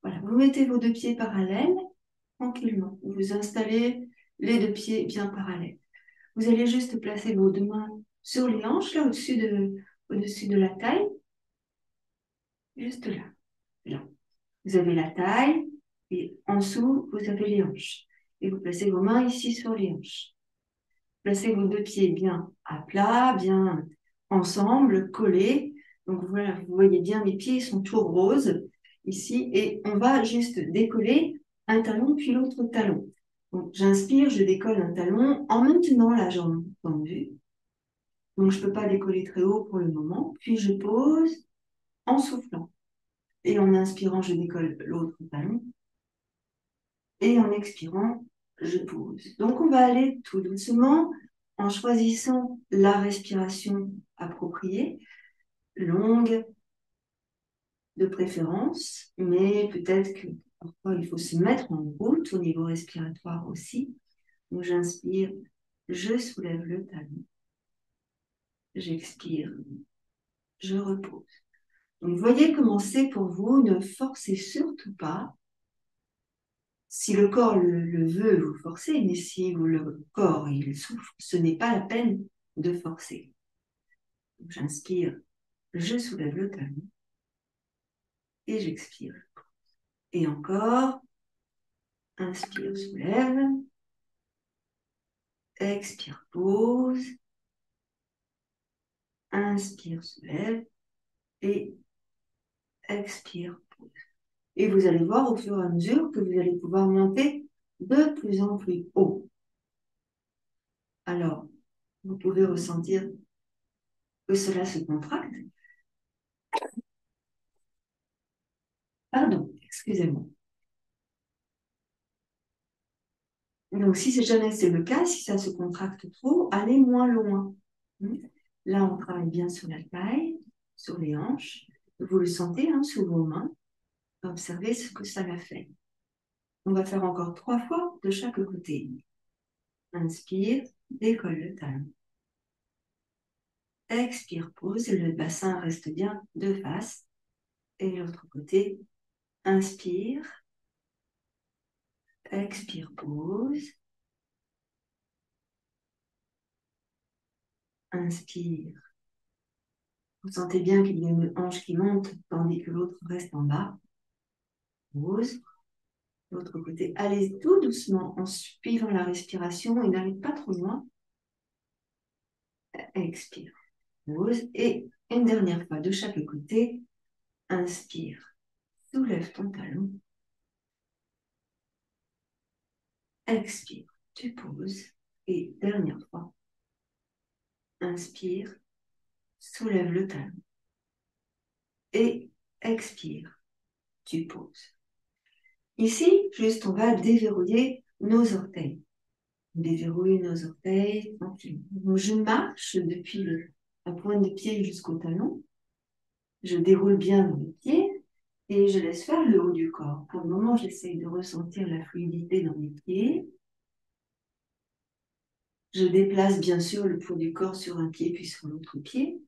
Voilà, vous mettez vos deux pieds parallèles, tranquillement. Vous vous installez les deux pieds bien parallèles. Vous allez juste placer vos deux mains sur les hanches, là, au-dessus de la taille. Juste là. Là. Vous avez la taille et en dessous, vous avez les hanches. Et vous placez vos mains ici sur les hanches. Placez vos deux pieds bien à plat, bien ensemble, collés. Donc voilà, vous voyez bien, mes pieds sont tout roses ici. Et on va juste décoller un talon puis l'autre talon. Donc j'inspire, je décolle un talon en maintenant la jambe tendue. Donc je ne peux pas décoller très haut pour le moment. Puis je pose en soufflant. Et en inspirant, je décolle l'autre talon. Et en expirant, je pose. Donc, on va aller tout doucement en choisissant la respiration appropriée, longue de préférence, mais peut-être que parfois il faut se mettre en route au niveau respiratoire aussi. Donc, j'inspire, je soulève le talon. J'expire, je repose. Donc, voyez comment c'est pour vous, ne forcez surtout pas. Si le corps le veut, vous forcez, mais si le corps il souffre, ce n'est pas la peine de forcer. J'inspire, je soulève le talon et j'expire. Et encore, inspire, soulève, expire, pose, inspire, soulève et expire, pose. Et vous allez voir au fur et à mesure que vous allez pouvoir monter de plus en plus haut. Alors, vous pouvez ressentir que cela se contracte. Pardon, excusez-moi. Donc, si jamais c'est le cas, si ça se contracte trop, allez moins loin. Là, on travaille bien sur la taille, sur les hanches. Vous le sentez sous vos mains. Observez ce que ça a fait. On va faire encore 3 fois de chaque côté. Inspire, décolle le talon. Expire, pose, le bassin reste bien de face. Et l'autre côté, inspire, expire, pose. Inspire. Vous sentez bien qu'il y a une hanche qui monte tandis que l'autre reste en bas. Pose. L'autre côté, allez tout doucement en suivant la respiration et n'allez pas trop loin. Expire. Pose. Et une dernière fois de chaque côté. Inspire. Soulève ton talon. Expire. Tu poses. Et dernière fois. Inspire. Soulève le talon. Et expire. Tu poses. Ici, juste, on va déverrouiller nos orteils. Déverrouiller nos orteils tranquillement. Donc, je marche depuis la pointe de pied jusqu'au talon. Je déroule bien mes pieds et je laisse faire le haut du corps. Pour le moment, j'essaye de ressentir la fluidité dans mes pieds. Je déplace bien sûr le poids du corps sur un pied puis sur l'autre pied.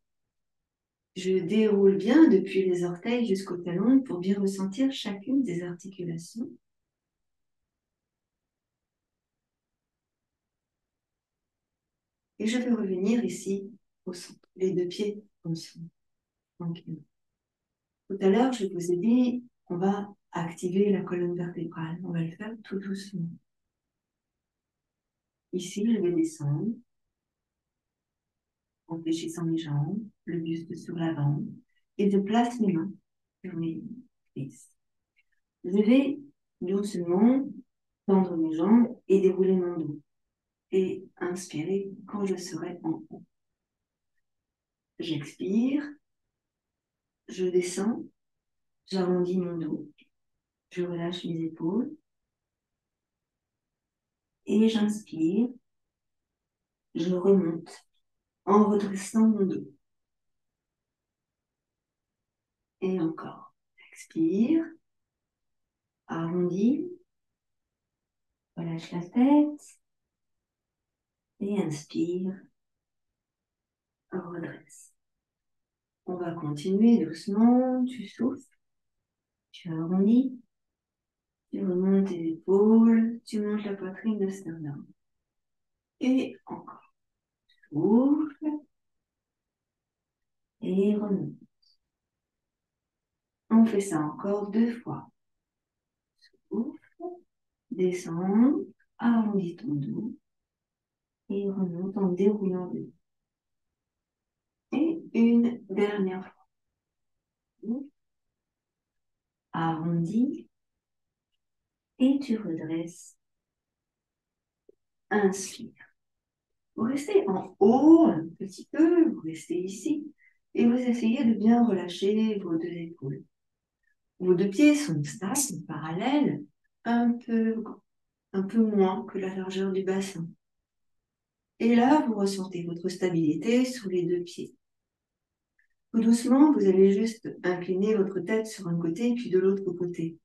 Je déroule bien depuis les orteils jusqu'au talon pour bien ressentir chacune des articulations. Et je vais revenir ici au centre, les deux pieds au centre, tranquillement. Tout à l'heure, je vous ai dit qu'on va activer la colonne vertébrale. On va le faire tout doucement. Ici, je vais descendre en fléchissant mes jambes, le buste sur l'avant, et je place mes mains sur mes cuisses. Je vais doucement tendre mes jambes et dérouler mon dos. Et inspirer quand je serai en haut. J'expire, je descends, j'arrondis mon dos, je relâche mes épaules et j'inspire, je remonte en redressant mon dos. Et encore, expire, arrondis, relâche la tête et inspire, redresse. On va continuer doucement, tu souffles, tu arrondis, Tu remontes les épaules, tu montes la poitrine, le sternum. Et encore. Souffle et remonte. On fait ça encore 2 fois. Souffle, descends, arrondis ton dos et remonte en déroulant le dos. Et une dernière fois. Souffle, arrondis et tu redresses. Inspire. Vous restez en haut un petit peu, vous restez ici et vous essayez de bien relâcher vos 2 épaules. Vos 2 pieds sont stables, sont parallèles, un peu moins que la largeur du bassin. Et là, vous ressentez votre stabilité sur les 2 pieds. Tout doucement, vous allez juste incliner votre tête sur un côté puis de l'autre côté.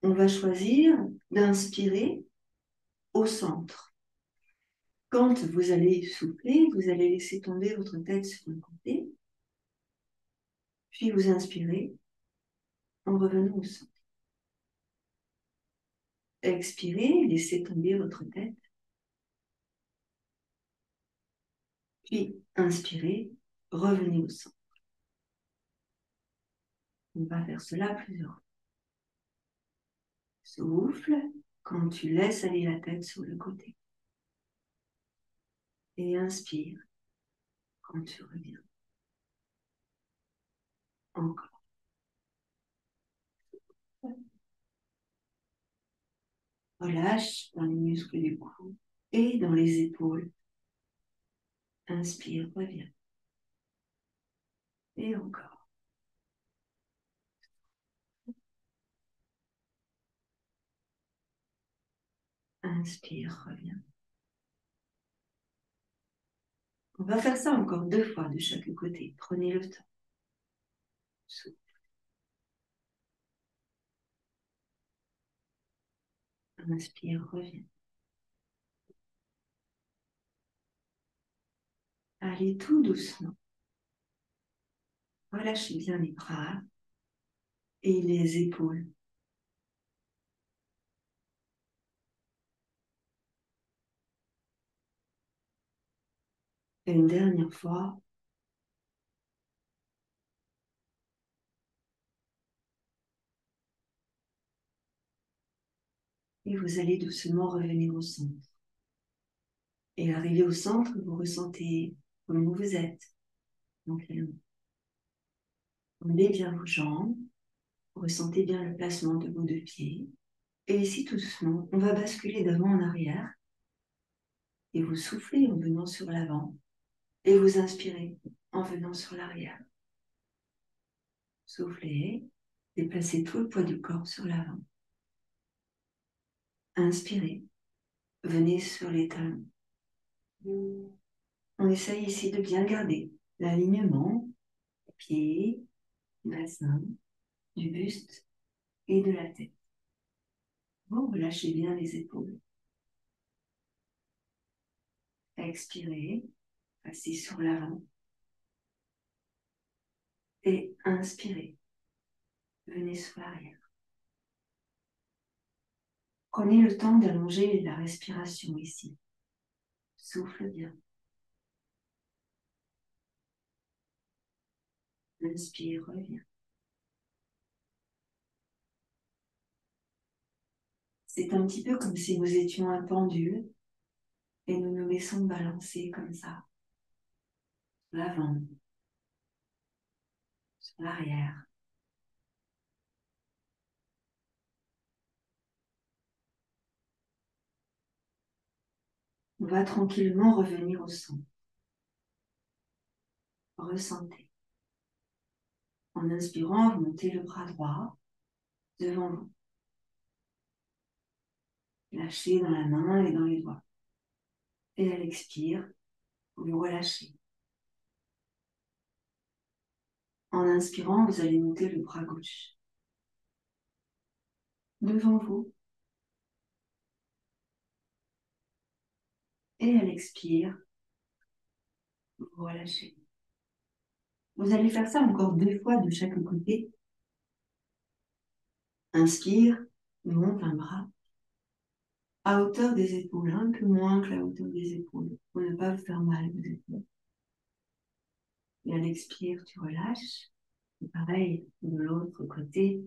On va choisir d'inspirer au centre. Quand vous allez souffler, vous allez laisser tomber votre tête sur un côté, puis vous inspirez en revenant au centre. Expirez, laissez tomber votre tête. Puis inspirez, revenez au centre. On va faire cela plusieurs fois. Souffle quand tu laisses aller la tête sur le côté. Et inspire quand tu reviens. Encore. Relâche dans les muscles du cou et dans les épaules. Inspire, reviens. Et encore. Inspire, reviens. On va faire ça encore 2 fois de chaque côté. Prenez le temps. Souffle. Inspire, reviens. Allez tout doucement. Relâchez bien les bras et les épaules. Et une dernière fois. Et vous allez doucement revenir au centre. Et arrivé au centre, vous ressentez comment vous êtes. Tranquillement. Roulez bien vos jambes. Vous ressentez bien le placement de vos 2 pieds. Et ici, tout doucement, on va basculer d'avant en arrière. Et vous soufflez en venant sur l'avant. Et vous inspirez en venant sur l'arrière. Soufflez. Déplacez tout le poids du corps sur l'avant. Inspirez. Venez sur les talons. On essaye ici de bien garder l'alignement des pieds, du bassin, du buste et de la tête. Vous relâchez bien les épaules. Expirez, passez sur l'avant. Et inspirez, venez sur l'arrière. Prenez le temps d'allonger la respiration ici. Souffle bien. Inspire, reviens. C'est un petit peu comme si nous étions un pendule et nous nous laissons balancer comme ça. Sur l'avant, sur l'arrière. On va tranquillement revenir au centre. Ressentez. En inspirant, vous montez le bras droit devant vous. Lâchez dans la main et dans les doigts. Et à l'expire, vous relâchez. En inspirant, vous allez monter le bras gauche devant vous. Et à l'expire, vous relâchez. Vous allez faire ça encore 2 fois de chaque côté. Inspire, monte un bras à hauteur des épaules, un peu moins que la hauteur des épaules, pour ne pas vous faire mal aux épaules. Et à l'expire, tu relâches. Et pareil, de l'autre côté,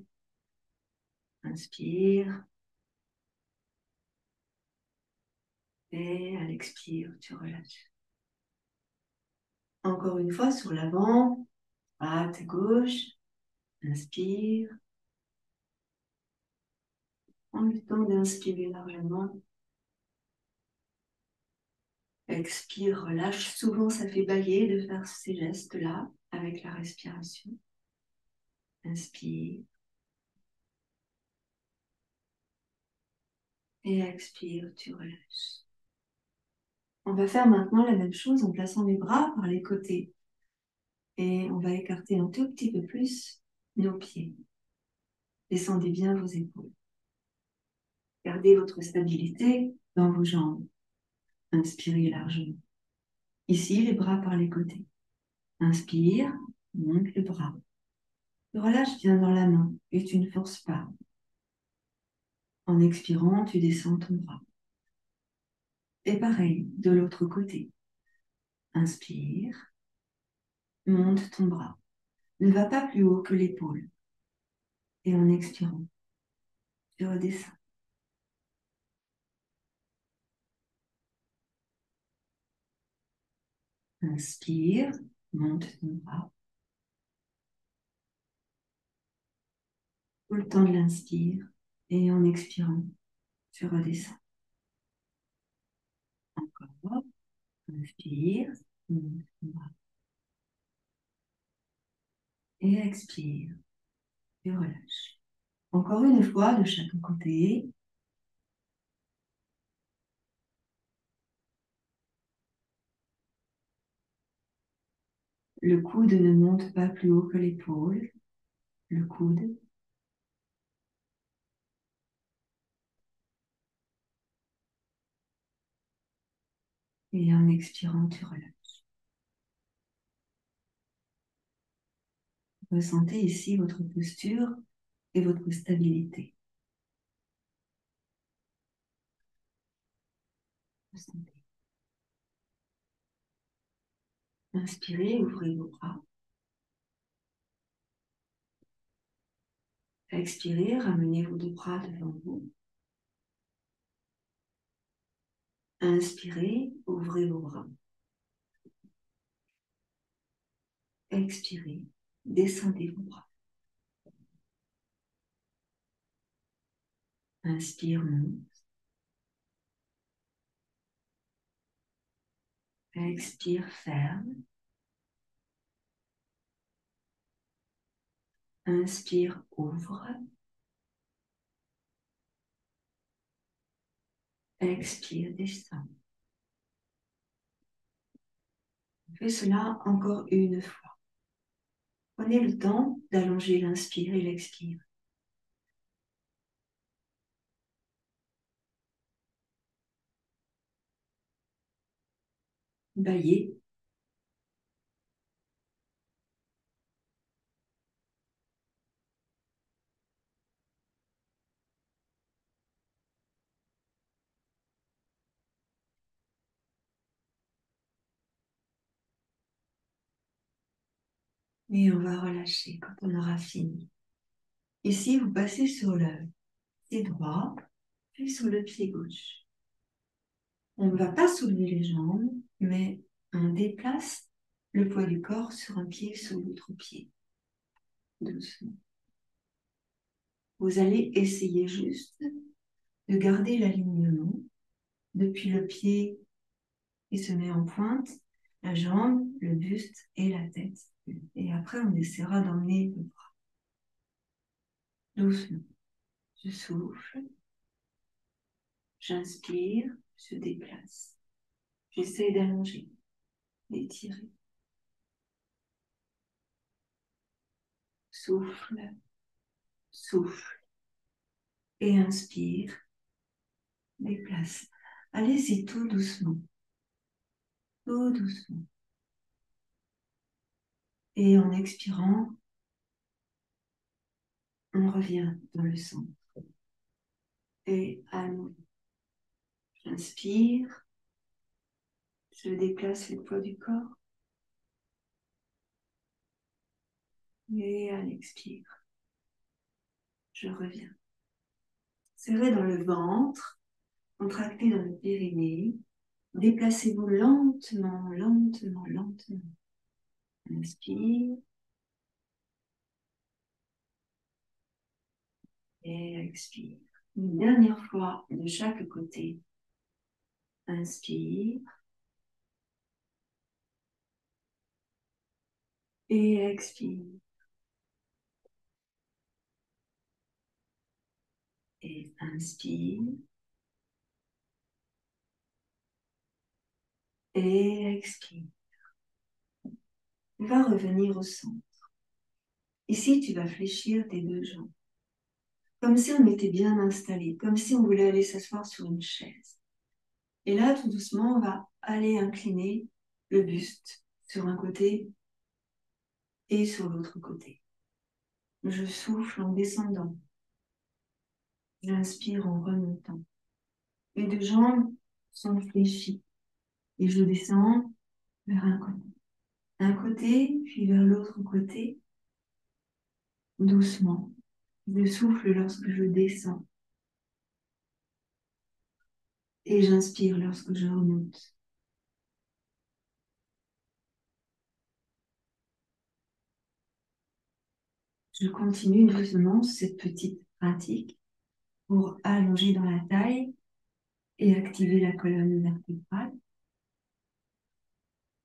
inspire. Et à l'expire, tu relâches. Encore une fois, sur l'avant, droite et gauche. Inspire. Prends le temps d'inspirer largement. Expire, relâche. Souvent, ça fait bailler de faire ces gestes-là avec la respiration. Inspire. Et expire, tu relâches. On va faire maintenant la même chose en plaçant les bras par les côtés. Et on va écarter un tout petit peu plus nos pieds. Descendez bien vos épaules. Gardez votre stabilité dans vos jambes. Inspirez largement. Ici, les bras par les côtés. Inspire, monte le bras. Relâche bien dans la main et tu ne forces pas. En expirant, tu descends ton bras. Et pareil, de l'autre côté. Inspire, monte ton bras. Ne va pas plus haut que l'épaule. Et en expirant, tu redescends. Inspire, monte ton bras. Tout le temps de l'inspire. Et en expirant, tu redescends. Encore. Inspire, monte ton bras. Et expire, tu relâches. Encore une fois de chaque côté. Le coude ne monte pas plus haut que l'épaule. Le coude. Et en expirant, tu relâches. Ressentez ici votre posture et votre stabilité. Ressentez. Inspirez, ouvrez vos bras. Expirez, ramenez vos deux bras devant vous. Inspirez, ouvrez vos bras. Expirez, descendez vos bras. Inspire, monte. Expire, ferme. Inspire, ouvre. Expire, descend. Faites cela encore une fois. Prenez le temps d'allonger l'inspire et l'expire. Baillez. Et on va relâcher quand on aura fini. Ici, vous passez sur le pied droit, puis sur le pied gauche. On ne va pas soulever les jambes, mais on déplace le poids du corps sur un pied sur l'autre pied. Doucement. Vous allez essayer juste de garder l'alignement depuis le pied qui se met en pointe, la jambe, le buste et la tête. Et après, on essaiera d'emmener le bras. Doucement. Je souffle. J'inspire. Je déplace. J'essaie d'allonger, d'étirer. Souffle. Souffle. Et inspire. Déplace. Allez-y tout doucement. Tout doucement. Et en expirant, on revient dans le centre. Et à nouveau. J'inspire. Je déplace le poids du corps. Et à l'expire, je reviens. Serrez dans le ventre, contractez dans le périnée. Déplacez-vous lentement, lentement, lentement. Inspire. Et expire. Une dernière fois de chaque côté. Inspire. Et expire. Et inspire. Et expire. On va revenir au centre. Ici, tu vas fléchir tes deux jambes. Comme si on était bien installé, comme si on voulait aller s'asseoir sur une chaise. Et là, tout doucement, on va aller incliner le buste sur un côté et sur l'autre côté. Je souffle en descendant. J'inspire en remontant. Les deux jambes sont fléchies. Et je descends vers un côté, puis vers l'autre côté, doucement. Je souffle lorsque je descends. Et j'inspire lorsque je remonte. Je continue doucement cette petite pratique pour allonger dans la taille et activer la colonne vertébrale.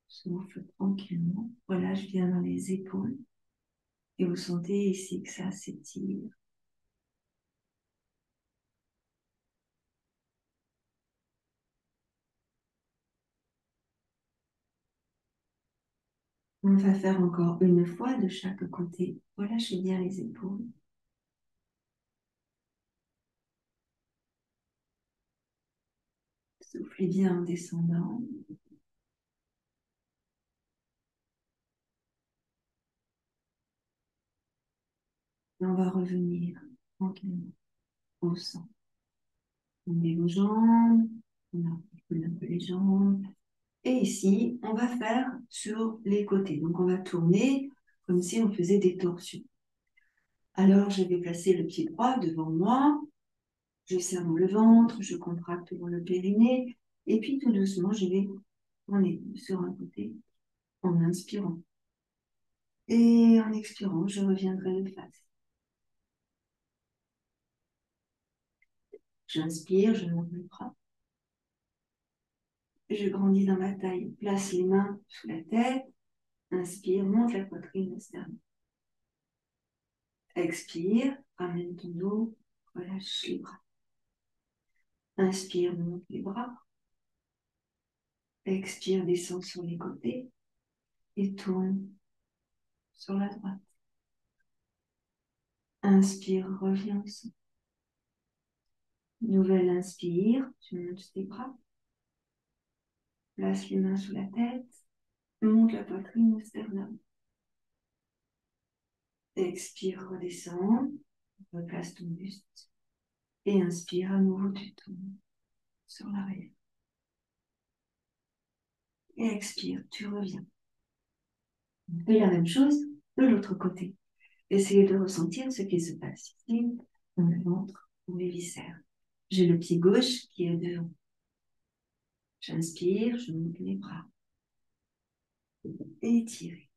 Souffle tranquillement. Voilà, je viens dans les épaules. Et vous sentez ici que ça s'étire. On va faire encore une fois de chaque côté. Relâchez bien les épaules. Soufflez bien en descendant. Et on va revenir tranquillement au centre. On met vos jambes, on articule un peu les jambes. Et ici, on va faire sur les côtés. Donc, on va tourner comme si on faisait des torsions. Alors, je vais placer le pied droit devant moi. Je serre dans le ventre, je contracte dans le périnée. Et puis, tout doucement, je vais tourner sur un côté en inspirant. Et en expirant, je reviendrai de face. J'inspire, je monte le bras. Je grandis dans ma taille. Place les mains sous la tête. Inspire, monte la poitrine, le sternum. Expire, ramène ton dos, relâche les bras. Inspire, monte les bras. Expire, descend sur les côtés et tourne sur la droite. Inspire, reviens au centre. Nouvelle inspire, tu montes tes bras. Place les mains sous la tête. Monte la poitrine, le sternum. Expire, redescends. Replace ton buste. Et inspire, à nouveau, tu tournes sur l'arrière. Et expire, tu reviens. Fais la même chose de l'autre côté. Essayez de ressentir ce qui se passe ici, dans le ventre ou les viscères. J'ai le pied gauche qui est devant. J'inspire, je monte les bras. Étirez.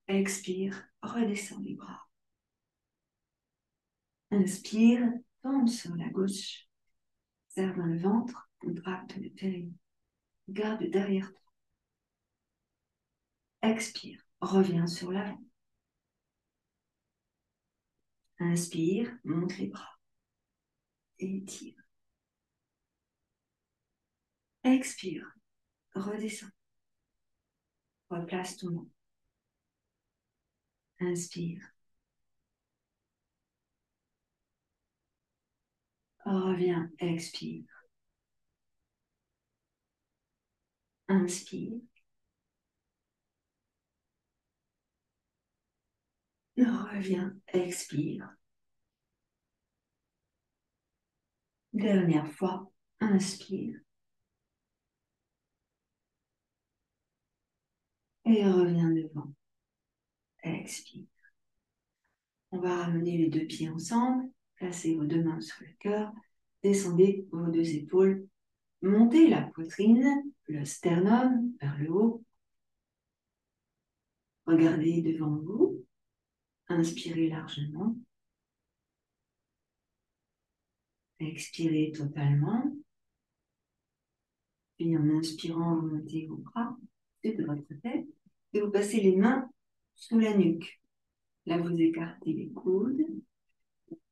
Expire, redescends les bras. Inspire, tombe sur la gauche. Serre dans le ventre, contracte le périnée. Garde derrière toi. Expire, reviens sur l'avant. Inspire, monte les bras. Étire. Expire, redescends. Replace ton nom. Inspire. Reviens, expire. Inspire. Reviens, expire. Dernière fois, inspire. Et reviens devant. Expire. On va ramener les deux pieds ensemble. Placez vos deux mains sur le cœur. Descendez vos deux épaules. Montez la poitrine, le sternum vers le haut. Regardez devant vous. Inspirez largement. Expirez totalement. Puis en inspirant, vous montez vos bras de votre tête et vous passez les mains sous la nuque. Là, vous écartez les coudes,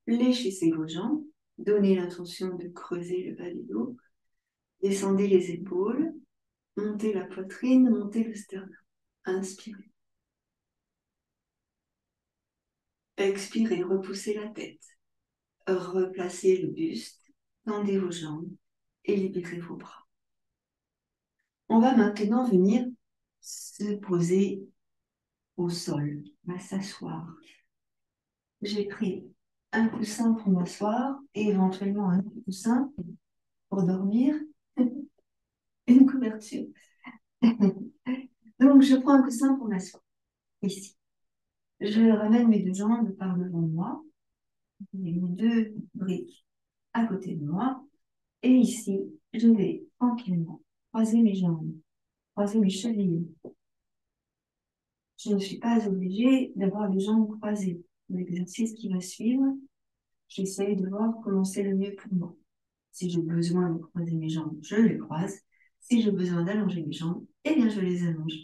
fléchissez vos jambes, donnez l'intention de creuser le bas du dos, descendez les épaules, montez la poitrine, montez le sternum. Inspirez. Expirez, repoussez la tête. Replacez le buste, tendez vos jambes et libérez vos bras. On va maintenant venir se poser au sol, on va s'asseoir. J'ai pris un coussin pour m'asseoir et éventuellement un coussin pour dormir, une couverture. Donc, je prends un coussin pour m'asseoir, ici. Je ramène mes deux jambes par devant moi, mes deux briques à côté de moi, et ici, je vais tranquillement croiser mes jambes, croiser mes chevilles. Je ne suis pas obligée d'avoir les jambes croisées. L'exercice qui va suivre, j'essaie de voir comment c'est le mieux pour moi. Si j'ai besoin de croiser mes jambes, je les croise. Si j'ai besoin d'allonger mes jambes, eh bien, je les allonge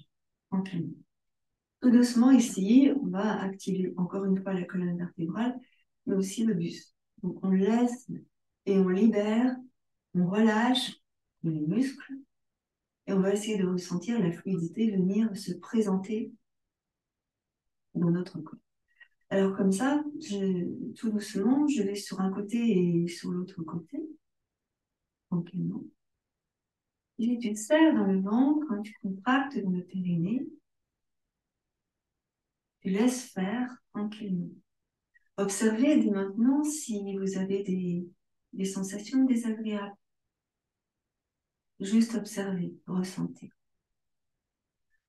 tranquillement. Tout doucement, ici, on va activer encore une fois la colonne vertébrale, mais aussi le buste. Donc, on laisse et on libère, on relâche les muscles et on va essayer de ressentir la fluidité venir se présenter dans notre corps. Alors, comme ça, tout doucement, je vais sur un côté et sur l'autre côté, tranquillement. Et tu te serres dans le ventre, quand tu contractes dans le périnée, tu laisses faire tranquillement. Observez dès maintenant si vous avez des sensations désagréables. Juste observez, ressentez.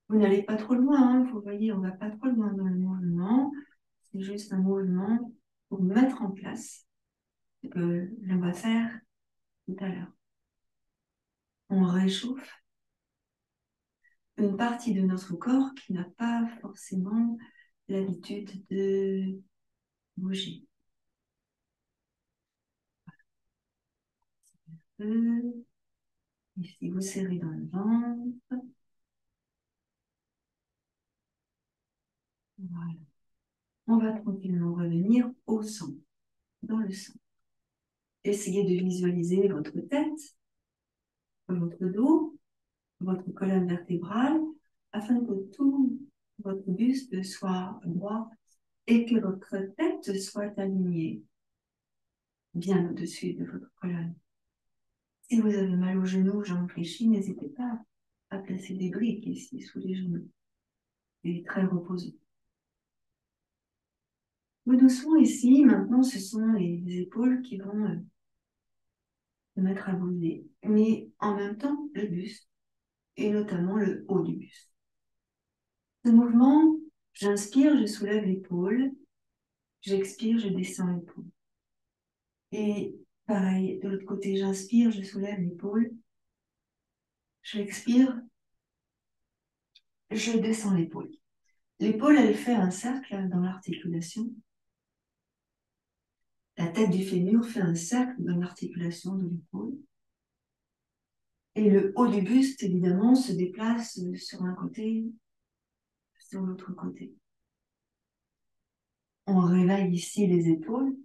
Vous n'allez pas trop loin, hein, vous voyez, on ne va pas trop loin dans le mouvement. C'est juste un mouvement pour mettre en place ce que l'on va faire tout à l'heure. On réchauffe une partie de notre corps qui n'a pas forcément l'habitude de bouger. Ici, vous serrez dans le ventre. Voilà. On va tranquillement revenir au centre, dans le centre. Essayez de visualiser votre tête, votre dos, votre colonne vertébrale, afin que tout votre buste soit droit et que votre tête soit alignée bien au-dessus de votre colonne. Si vous avez mal aux genoux, jambes fléchies, n'hésitez pas à placer des briques ici sous les genoux. Et très reposant. Tout doucement ici, maintenant, ce sont les épaules qui vont se mettre à bouger, mais en même temps, le buste, et notamment le haut du buste. Ce mouvement, j'inspire, je soulève l'épaule, j'expire, je descends l'épaule. Et pareil, de l'autre côté, j'inspire, je soulève l'épaule, j'expire, je descends l'épaule. L'épaule, elle fait un cercle dans l'articulation. La tête du fémur fait un cercle dans l'articulation de l'épaule. Et le haut du buste, évidemment, se déplace sur un côté, sur l'autre côté. On réveille ici les épaules,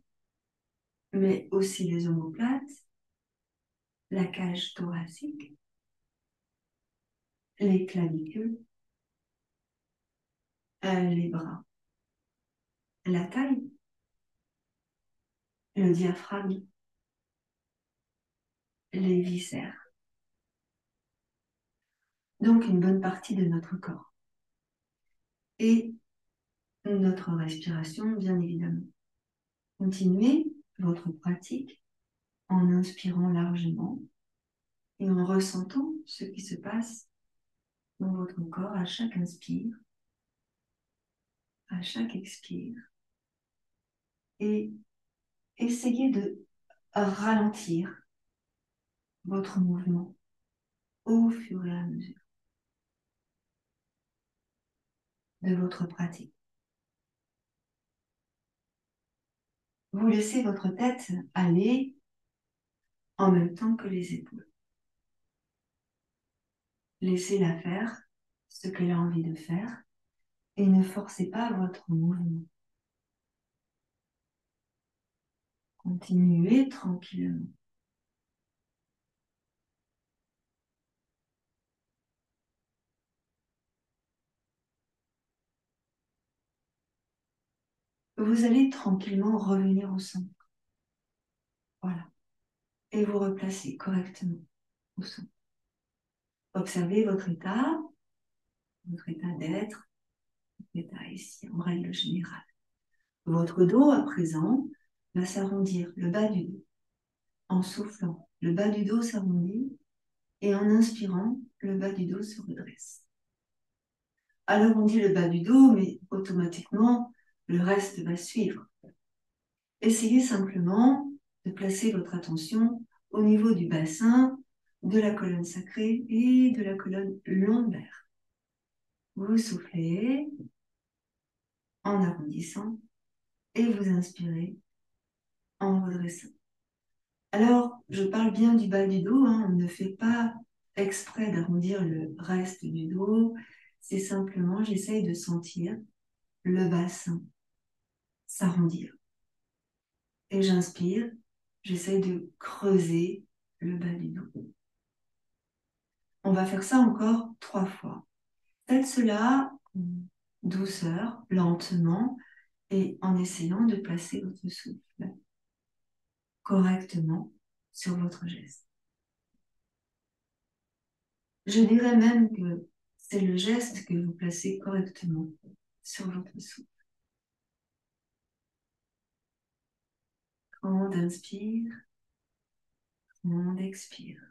mais aussi les omoplates, la cage thoracique, les clavicules, les bras, la taille, le diaphragme, les viscères. Donc une bonne partie de notre corps. Et notre respiration, bien évidemment. Continuez votre pratique en inspirant largement et en ressentant ce qui se passe dans votre corps à chaque inspire, à chaque expire. Et essayez de ralentir votre mouvement au fur et à mesure de votre pratique. Vous laissez votre tête aller en même temps que les épaules. Laissez-la faire ce qu'elle a envie de faire et ne forcez pas votre mouvement. Continuez tranquillement. Vous allez tranquillement revenir au centre. Voilà. Et vous replacez correctement au centre. Observez votre état d'être, votre état ici en règle générale. Votre dos à présent va s'arrondir, le bas du dos. En soufflant, le bas du dos s'arrondit et en inspirant, le bas du dos se redresse. Alors on dit le bas du dos, mais automatiquement, le reste va suivre. Essayez simplement de placer votre attention au niveau du bassin, de la colonne sacrée et de la colonne lombaire. Vous soufflez en arrondissant et vous inspirez en redressant. Alors, je parle bien du bas du dos, hein, on ne fait pas exprès d'arrondir le reste du dos, c'est simplement, j'essaye de sentir le bassin s'arrondir. Et j'inspire, j'essaye de creuser le bas du dos. On va faire ça encore 3 fois. Faites cela douceur, lentement, et en essayant de placer votre souffle correctement sur votre geste. Je dirais même que c'est le geste que vous placez correctement sur votre souffle. Grande inspire, grande expire.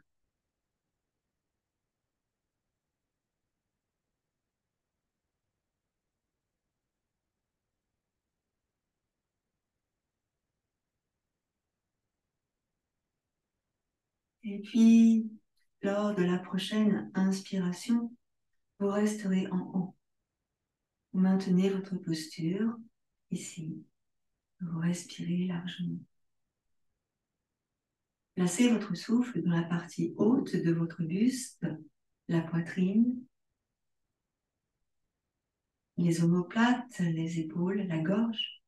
Et puis, lors de la prochaine inspiration, vous resterez en haut. Vous maintenez votre posture ici. Vous respirez largement. Placez votre souffle dans la partie haute de votre buste, la poitrine, les omoplates, les épaules, la gorge.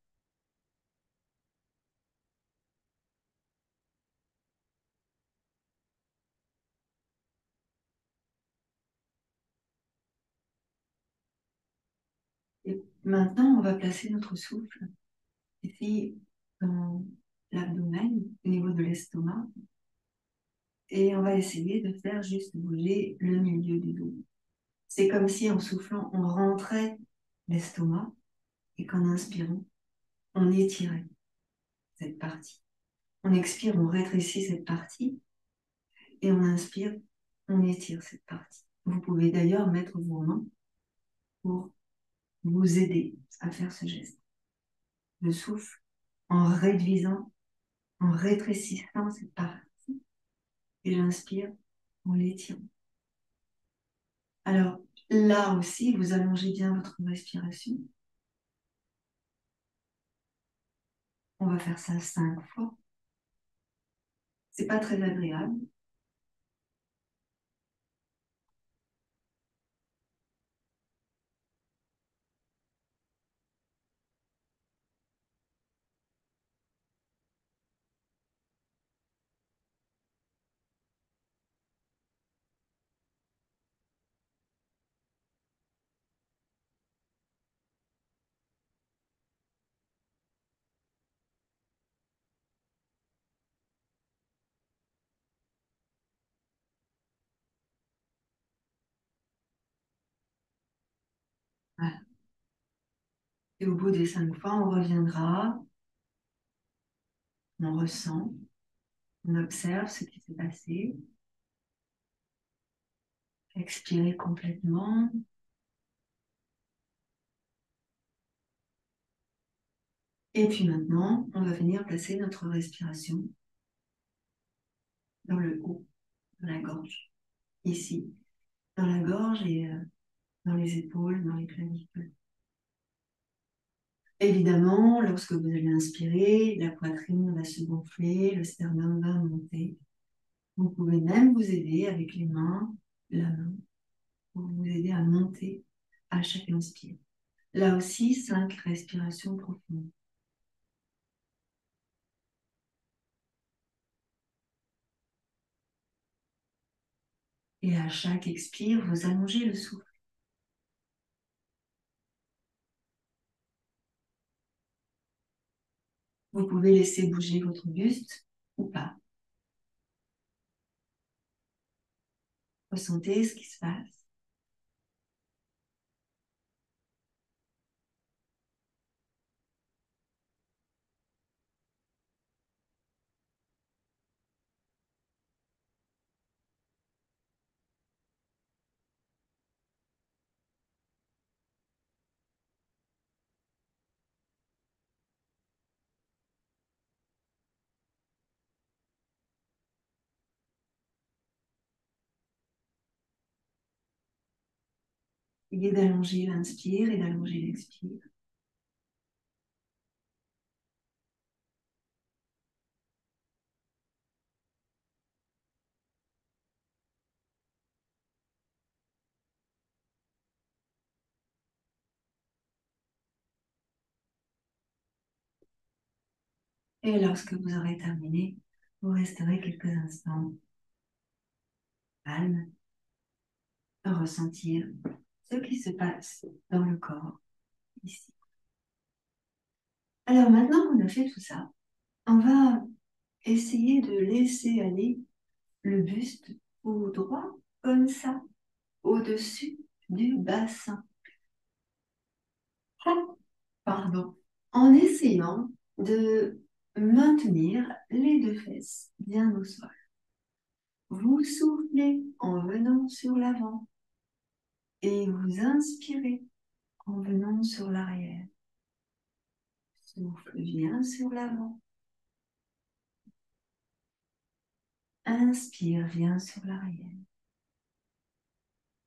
Et maintenant, on va placer notre souffle ici dans l'abdomen, au niveau de l'estomac. Et on va essayer de faire juste bouger le milieu du dos. C'est comme si en soufflant, on rentrait l'estomac et qu'en inspirant, on étirait cette partie. On expire, on rétrécit cette partie et on inspire, on étire cette partie. Vous pouvez d'ailleurs mettre vos mains pour vous aider à faire ce geste. Le souffle en réduisant, en rétrécissant cette partie et j'inspire en l'étirant. Alors là aussi, vous allongez bien votre respiration. On va faire ça 5 fois. C'est pas très agréable. Voilà. Et au bout des 5 fois, on reviendra, on ressent, On observe ce qui s'est passé. Expirez complètement. Et puis maintenant, on va venir placer notre respiration dans le haut, dans la gorge, ici, dans la gorge et dans les épaules, dans les clavicules. Évidemment, lorsque vous allez inspirer, la poitrine va se gonfler, le sternum va monter. Vous pouvez même vous aider avec les mains, la main, pour vous aider à monter à chaque inspire. Là aussi, 5 respirations profondes. Et à chaque expire, vous allongez le souffle. Vous pouvez laisser bouger votre buste ou pas. Ressentez ce qui se passe. Essayez d'allonger l'inspire et d'allonger l'expire. Et lorsque vous aurez terminé, vous resterez quelques instants calme, à ressentir ce qui se passe dans le corps ici. Alors maintenant qu'on a fait tout ça, on va essayer de laisser aller le buste au droit, comme ça, au-dessus du bassin. Pardon. En essayant de maintenir les deux fesses bien au sol. Vous soufflez en venant sur l'avant et vous inspirez en venant sur l'arrière. Souffle bien sur l'avant. Inspire, viens sur l'arrière.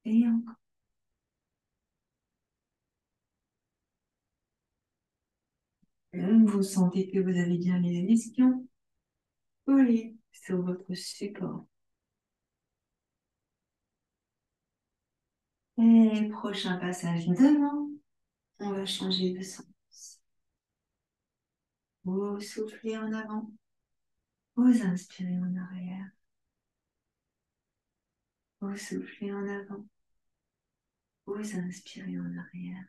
Et encore. Vous sentez que vous avez bien les ischions collés sur votre support. Et prochain passage devant, on va changer de sens. Vous soufflez en avant, vous inspirez en arrière. Vous soufflez en avant, vous inspirez en arrière.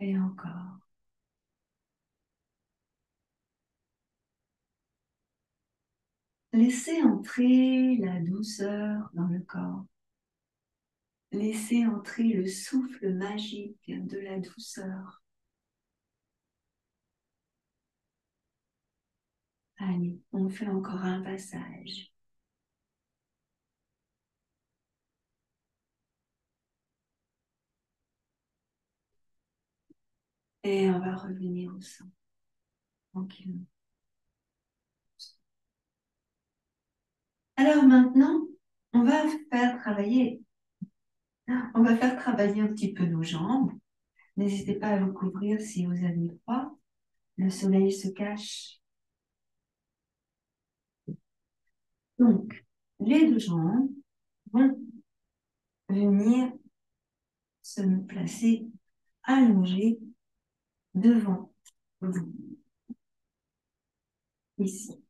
Et encore. Laissez entrer la douceur dans le corps. Laissez entrer le souffle magique de la douceur. Allez, on fait encore un passage. Et on va revenir au centre, tranquillement. Alors maintenant, on va faire travailler, on va faire travailler un petit peu nos jambes. N'hésitez pas à vous couvrir si vous avez froid. Le soleil se cache. Donc, les deux jambes vont venir se placer allongées devant vous, ici.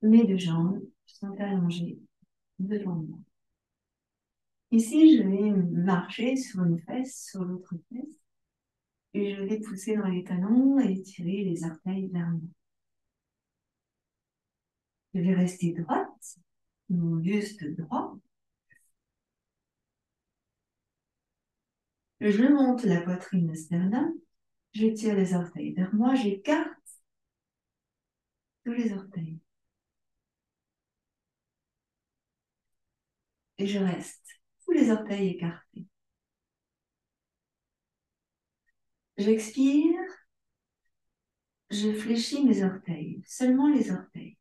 Mes deux jambes sont allongées devant moi. Ici, je vais marcher sur une fesse, sur l'autre fesse, et je vais pousser dans les talons et tirer les orteils vers moi. Je vais rester droite, mon buste droit. Je monte la poitrine, le sternum. Je tire les orteils vers moi, j'écarte tous les orteils. Et je reste, tous les orteils écartés. J'expire, je fléchis mes orteils, seulement les orteils.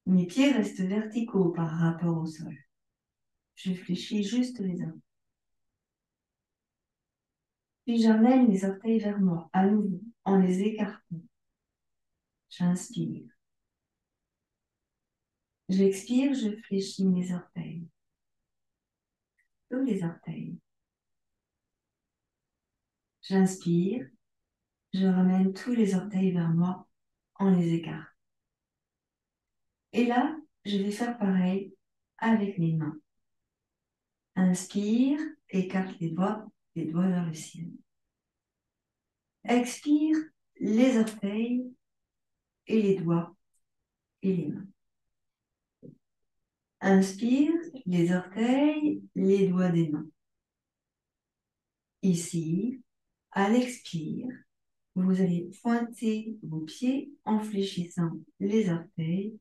Mes pieds restent verticaux par rapport au sol. Je fléchis juste les orteils. Puis j'amène les orteils vers moi, à nouveau, en les écartant. J'inspire. J'expire, je fléchis mes orteils. Tous les orteils. J'inspire, je ramène tous les orteils vers moi en les écartant. Et là, je vais faire pareil avec les mains. Inspire, écarte les doigts vers le ciel. Expire, les orteils et les doigts et les mains. Inspire, les orteils, les doigts des mains. Ici, à l'expire, vous allez pointer vos pieds en fléchissant les orteils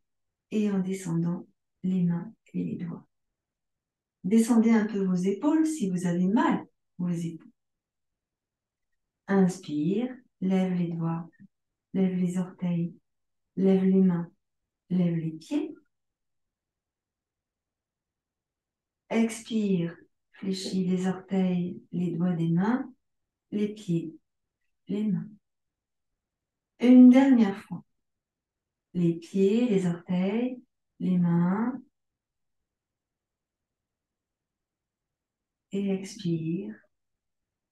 et en descendant les mains et les doigts. Descendez un peu vos épaules si vous avez mal aux épaules. Inspire, lève les doigts, lève les orteils, lève les mains, lève les pieds. Expire, fléchis les orteils, les doigts des mains, les pieds, les mains. Une dernière fois. Les pieds, les orteils, les mains. Et expire,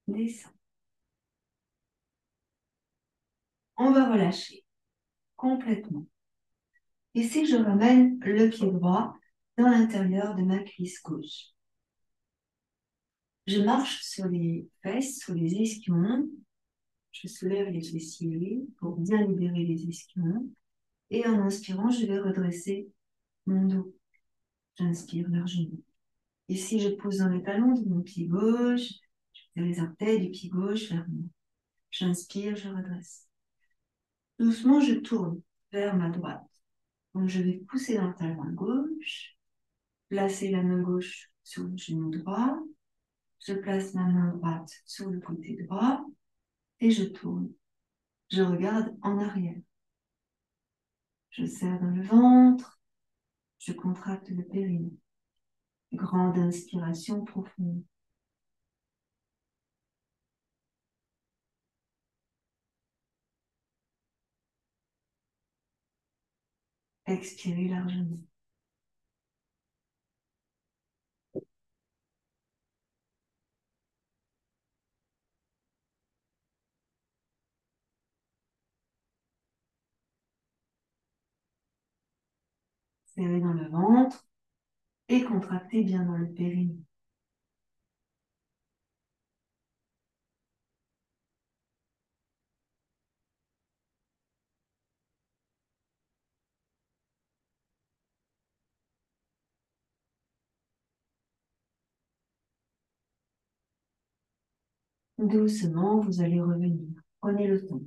descend. On va relâcher complètement. Ici, je ramène le pied droit dans l'intérieur de ma cuisse gauche. Je marche sur les fesses, sur les ischions. Je soulève les fessiers pour bien libérer les ischions. Et en inspirant, je vais redresser mon dos. J'inspire largement. Ici, je pose dans le talon de mon pied gauche. Je fais les orteils du pied gauche vers moi. J'inspire, je redresse. Doucement, je tourne vers ma droite. Donc, je vais pousser dans le talon gauche, placer la main gauche sur le genou droit. Je place ma main droite sur le côté droit et je tourne. Je regarde en arrière. Je serre dans le ventre. Je contracte le périnée. Grande inspiration profonde. Expirez largement. Serrez dans le ventre et contractez bien dans le périnée. Doucement, vous allez revenir. Prenez le temps.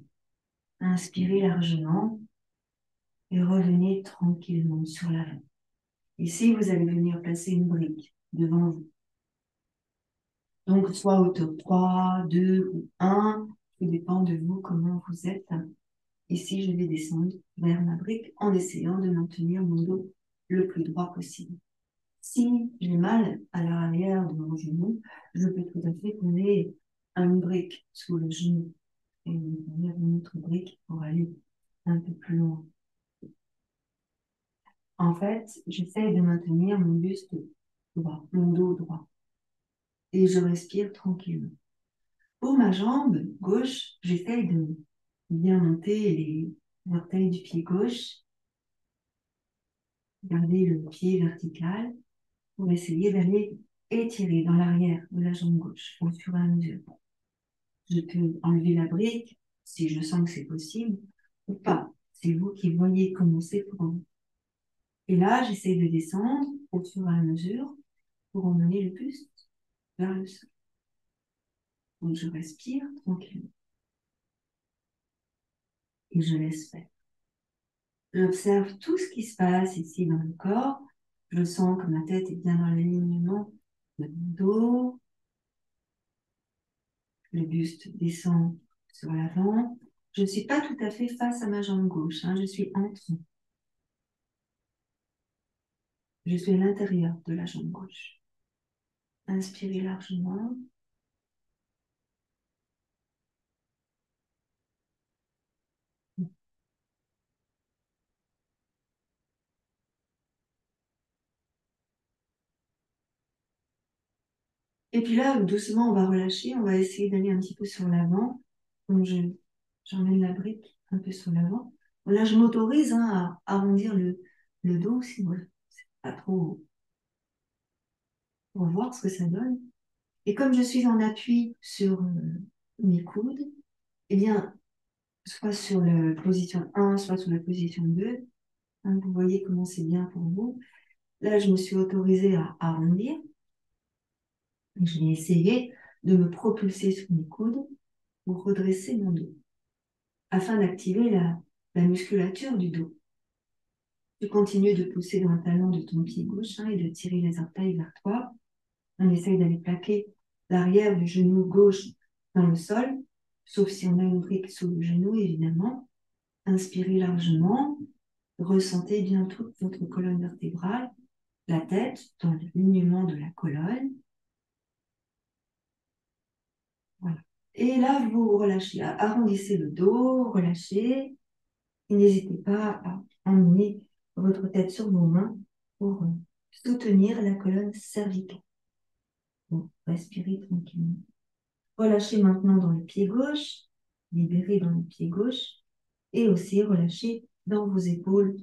Inspirez largement et revenez tranquillement sur l'avant. Ici, vous allez venir placer une brique devant vous. Donc, soit au top 3, 2 ou 1, tout dépend de vous, comment vous êtes. Ici, je vais descendre vers ma brique en essayant de maintenir mon dos le plus droit possible. Si j'ai mal à l'arrière de mon genou, je peux tout à fait poser une brique sous le genou et venir une autre brique pour aller un peu plus loin. En fait, j'essaie de maintenir mon buste droit, mon dos droit. Et je respire tranquillement. Pour ma jambe gauche, j'essaie de bien monter les orteils du pied gauche, garder le pied vertical pour essayer d'aller étirer dans l'arrière de la jambe gauche au fur et à mesure. Je peux enlever la brique si je sens que c'est possible ou pas. C'est vous qui voyez comment c'est pour vous. Et là, j'essaie de descendre au fur et à mesure pour emmener le buste vers le sol. Donc, je respire tranquillement et je laisse faire. J'observe tout ce qui se passe ici dans le corps. Je sens que ma tête est bien dans l'alignement de mon dos. Le buste descend sur l'avant. Je ne suis pas tout à fait face à ma jambe gauche, hein, je suis entre. Je suis à l'intérieur de la jambe gauche. Inspirez largement. Et puis là, doucement, on va relâcher. On va essayer d'aller un petit peu sur l'avant. Donc, j'emmène la brique un peu sur l'avant. Là, je m'autorise, hein, à arrondir le dos si moi, c'est pas trop. On va voir ce que ça donne. Et comme je suis en appui sur mes coudes, eh bien, soit sur la position 1, soit sur la position 2, hein, vous voyez comment c'est bien pour vous. Là, je me suis autorisée à arrondir. Je vais essayer de me propulser sur mes coudes pour redresser mon dos, afin d'activer la musculature du dos. Tu continues de pousser dans le talon de ton pied gauche, hein, et de tirer les orteils vers toi. On essaye d'aller plaquer l'arrière du genou gauche dans le sol, sauf si on a une brique sous le genou, évidemment. Inspirez largement. Ressentez bien toute votre colonne vertébrale, la tête dans l'alignement de la colonne. Voilà. Et là, vous relâchez, arrondissez le dos, relâchez. Et n'hésitez pas à emmener votre tête sur vos mains pour soutenir la colonne cervicale. Bon, respirez tranquillement. Relâchez maintenant dans le pied gauche, libérez dans le pied gauche et aussi relâchez dans vos épaules,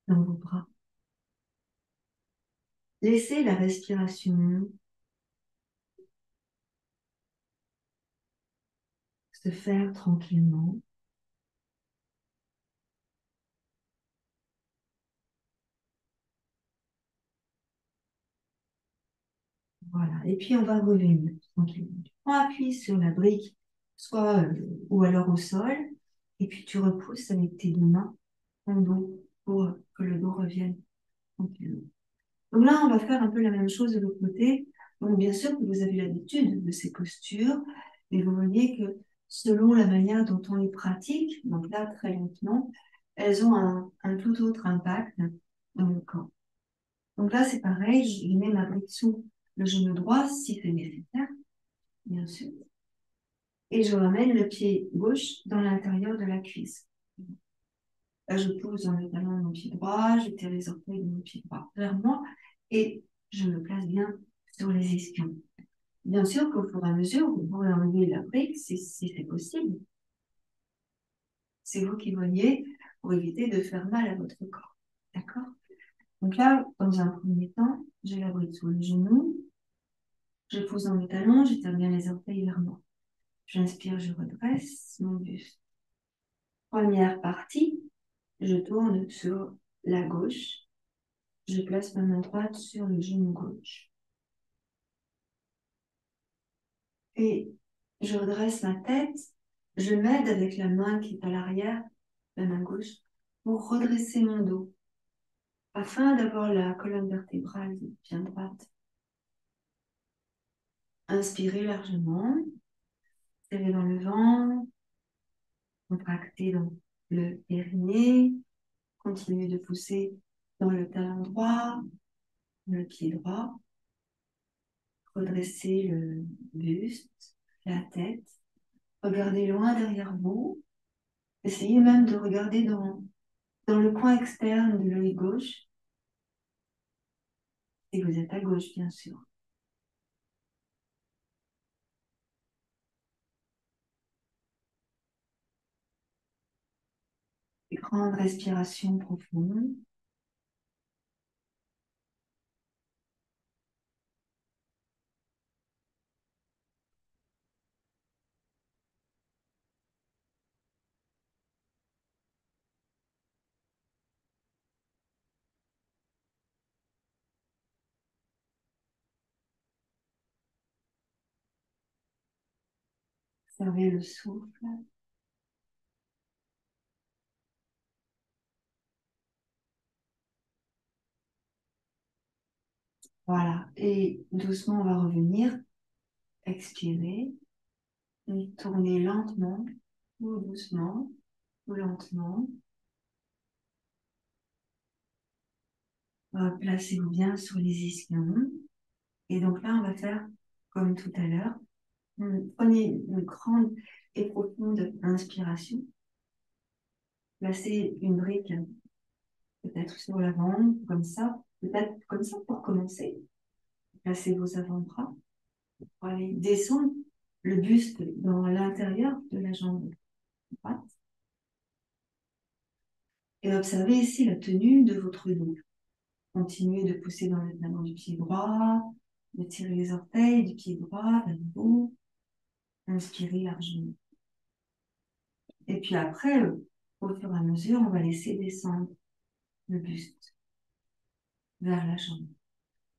dans vos bras. Laissez la respiration se faire tranquillement. Voilà. Et puis on va revenir tranquillement. Tu prends appui sur la brique, soit ou alors au sol, et puis tu repousses avec tes deux mains ton dos pour que le dos revienne tranquillement. Donc là, on va faire un peu la même chose de l'autre côté. Donc bien sûr que vous avez l'habitude de ces postures, mais vous voyez que selon la manière dont on les pratique, donc là très lentement, elles ont un tout autre impact dans le corps. Donc là, c'est pareil, je mets ma brique sous le genou droit si c'est nécessaire, bien sûr, et je ramène le pied gauche dans l'intérieur de la cuisse. Là, je pose dans le talon de mon pied droit, je tire les orteils de mon pied droit vers moi et je me place bien sur les ischions. Bien sûr qu'au fur et à mesure, vous pourrez enlever la brique si c'est possible. C'est vous qui voyez pour éviter de faire mal à votre corps. D'accord? Donc là, dans un premier temps, j'ai la brique sous le genou, je pose dans le talon, je tire bien les orteils vers moi. J'inspire, je redresse mon buste. Première partie, je tourne sur la gauche. Je place ma main droite sur le genou gauche. Et je redresse ma tête. Je m'aide avec la main qui est à l'arrière, la main gauche, pour redresser mon dos, afin d'avoir la colonne vertébrale bien droite. Inspirez largement, serrez dans le ventre, contractez dans le périnée, continuez de pousser dans le talon droit, le pied droit. Redressez le buste, la tête. Regardez loin derrière vous. Essayez même de regarder dans le coin externe de l'œil gauche. Et vous êtes à gauche, bien sûr. Et grande respiration profonde. Observez le souffle. Voilà. Et doucement, on va revenir. Expirer. Et tourner lentement ou doucement ou lentement. Placez-vous bien sur les ischions. Et donc là, on va faire comme tout à l'heure. Prenez une grande et profonde inspiration. Placez une brique peut-être sur l'avant, comme ça. Peut-être comme ça pour commencer. Placez vos avant-bras pour aller descendre le buste dans l'intérieur de la jambe droite. Et observez ici la tenue de votre dos. Continuez de pousser dans le talon du pied droit, de tirer les orteils du pied droit vers le haut. Inspirez largement. Et puis après, au fur et à mesure, on va laisser descendre le buste vers la jambe.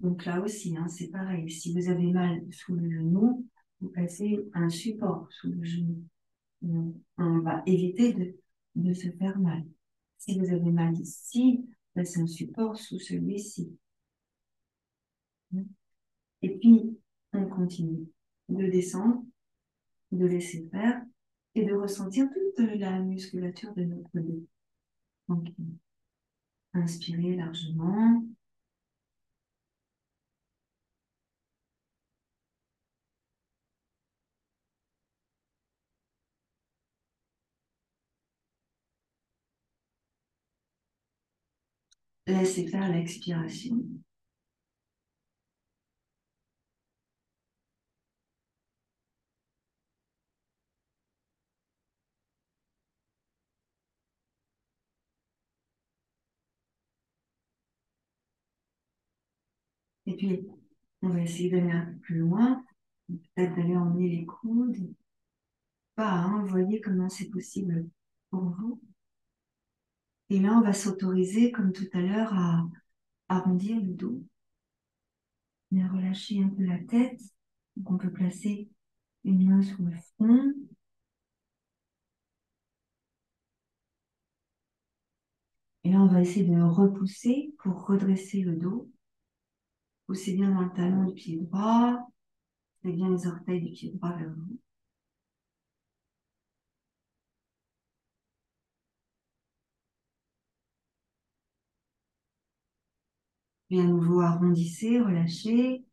Donc là aussi, hein, c'est pareil. Si vous avez mal sous le genou, vous placez un support sous le genou. On va éviter de se faire mal. Si vous avez mal ici, placez un support sous celui-ci. Et puis, on continue de descendre, de laisser faire et de ressentir toute la musculature de notre dos. Donc, inspirez largement. Laissez faire l'expiration. Et puis, on va essayer d'aller un peu plus loin, peut-être d'aller emmener les coudes. Pas, hein, voyez comment c'est possible pour vous. Et là, on va s'autoriser, comme tout à l'heure, à arrondir le dos, et à relâcher un peu la tête. Donc, on peut placer une main sur le front. Et là, on va essayer de repousser pour redresser le dos. Poussez bien dans le talon du pied droit. Poussez bien les orteils du pied droit vers vous. Puis à nouveau, arrondissez, relâchez,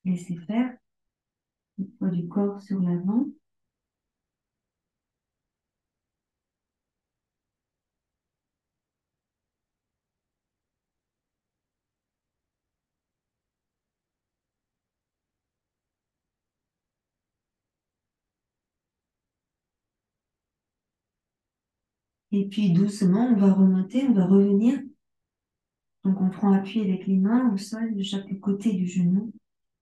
laissez faire. Le poids du corps sur l'avant. Et puis doucement, on va remonter, on va revenir. Donc on prend appui avec les mains au sol de chaque côté du genou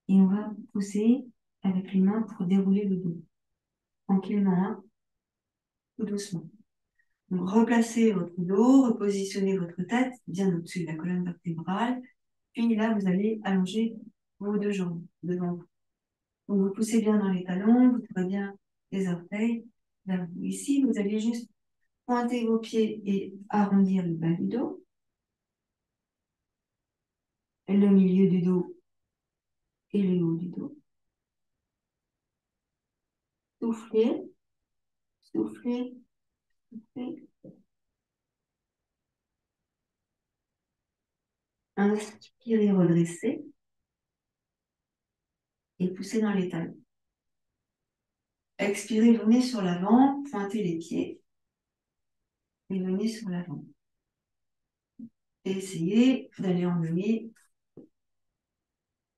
et on va pousser avec les mains pour dérouler le dos. Tranquillement, hein, tout doucement. Donc replacez votre dos, repositionnez votre tête bien au-dessus de la colonne vertébrale. Puis là, vous allez allonger vos deux jambes devant vous. Donc vous poussez bien dans les talons, vous trouvez bien les orteils vers vous. Ici, vous allez juste pointer vos pieds et arrondir le bas du dos. Le milieu du dos et le haut du dos. Soufflez, soufflez, soufflez. Inspirez, redressez et poussez dans les talons. Expirez, venez sur l'avant, pointez les pieds et venez sur l'avant. Et essayez d'aller emmener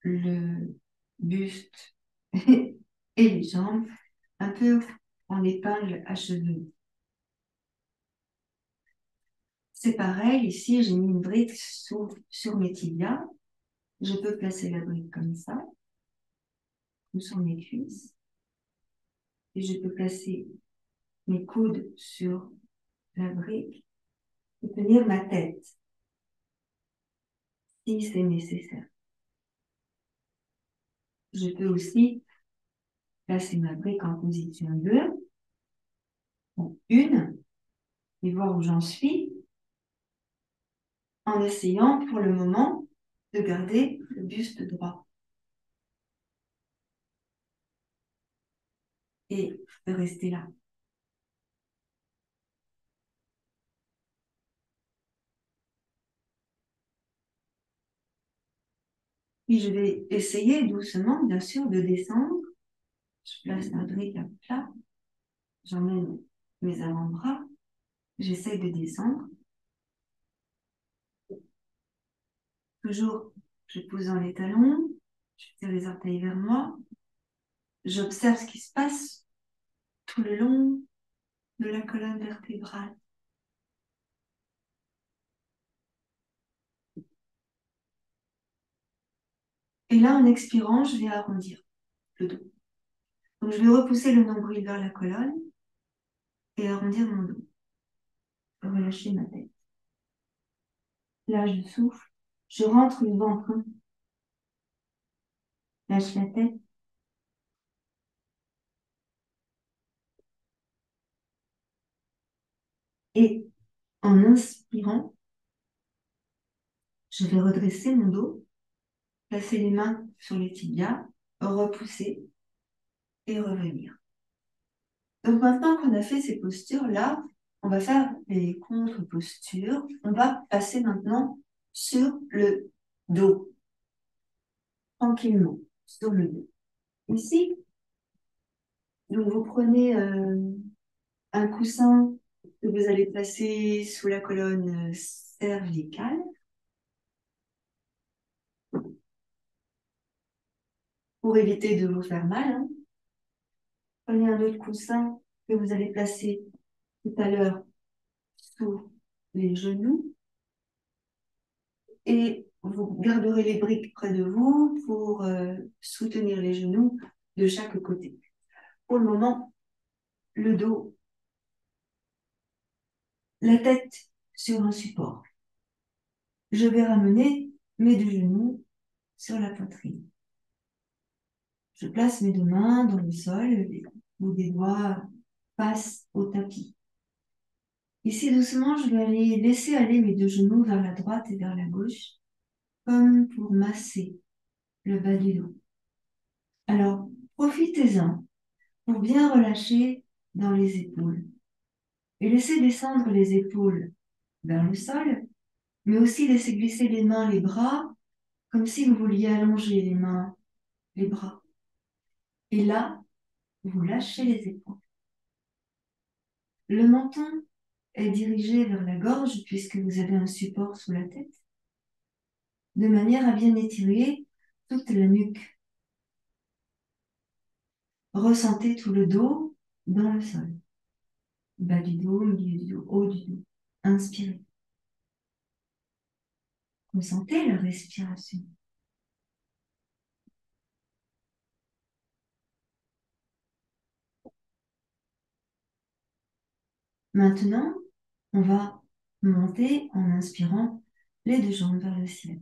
le buste et les jambes un peu en épingle à cheveux. C'est pareil, ici j'ai mis une brique sur mes tibias. Je peux placer la brique comme ça, ou sur mes cuisses. Et je peux placer mes coudes sur la brique et tenir ma tête si c'est nécessaire. Je peux aussi placer ma brique en position 2, ou 1, et voir où j'en suis en essayant pour le moment de garder le buste droit et de rester là. Puis je vais essayer doucement, bien sûr, de descendre. Je place ma brique à plat, j'emmène mes avant-bras, j'essaye de descendre. Toujours, je pose dans les talons, je tire les orteils vers moi, j'observe ce qui se passe tout le long de la colonne vertébrale. Et là, en expirant, je vais arrondir le dos. Donc, je vais repousser le nombril vers la colonne et arrondir mon dos. Relâcher ma tête. Là, je souffle, je rentre le ventre, lâche la tête. Et en inspirant, je vais redresser mon dos, placer les mains sur les tibias, repousser et revenir. Donc maintenant qu'on a fait ces postures-là, on va faire les contre-postures. On va passer maintenant sur le dos, tranquillement, sur le dos. Ici, donc vous prenez un coussin que vous allez placer sous la colonne cervicale pour éviter de vous faire mal, hein. Prenez un autre coussin que vous allez placer tout à l'heure sous les genoux et vous garderez les briques près de vous pour soutenir les genoux de chaque côté. Pour le moment, le dos, la tête sur un support. Je vais ramener mes deux genoux sur la poitrine. Je place mes deux mains dans le sol où des doigts passent au tapis. Ici, doucement, je vais laisser aller mes deux genoux vers la droite et vers la gauche, comme pour masser le bas du dos. Alors, profitez-en pour bien relâcher dans les épaules et laissez descendre les épaules vers le sol, mais aussi laissez glisser les mains, les bras, comme si vous vouliez allonger les mains, les bras. Et là, vous lâchez les épaules. Le menton est dirigé vers la gorge puisque vous avez un support sous la tête, de manière à bien étirer toute la nuque. Ressentez tout le dos dans le sol. Bas du dos, milieu du dos, haut du dos. Inspirez. Ressentez la respiration. Maintenant, on va monter en inspirant les deux jambes vers le ciel.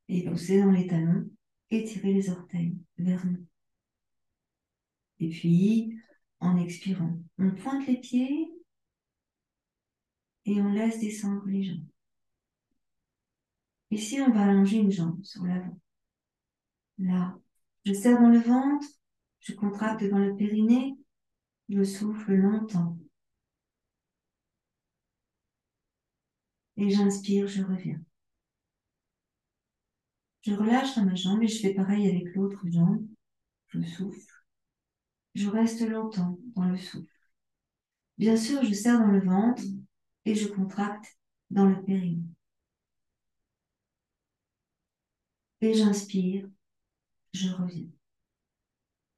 Et pousser dans les talons, étirer les orteils vers nous. Et puis, en expirant, on pointe les pieds et on laisse descendre les jambes. Ici, on va allonger une jambe sur l'avant. Là, je serre dans le ventre, je contracte dans le périnée, je souffle longtemps. Et j'inspire, je reviens. Je relâche dans ma jambe et je fais pareil avec l'autre jambe. Je souffle. Je reste longtemps dans le souffle. Bien sûr, je serre dans le ventre et je contracte dans le périnée. Et j'inspire, je reviens.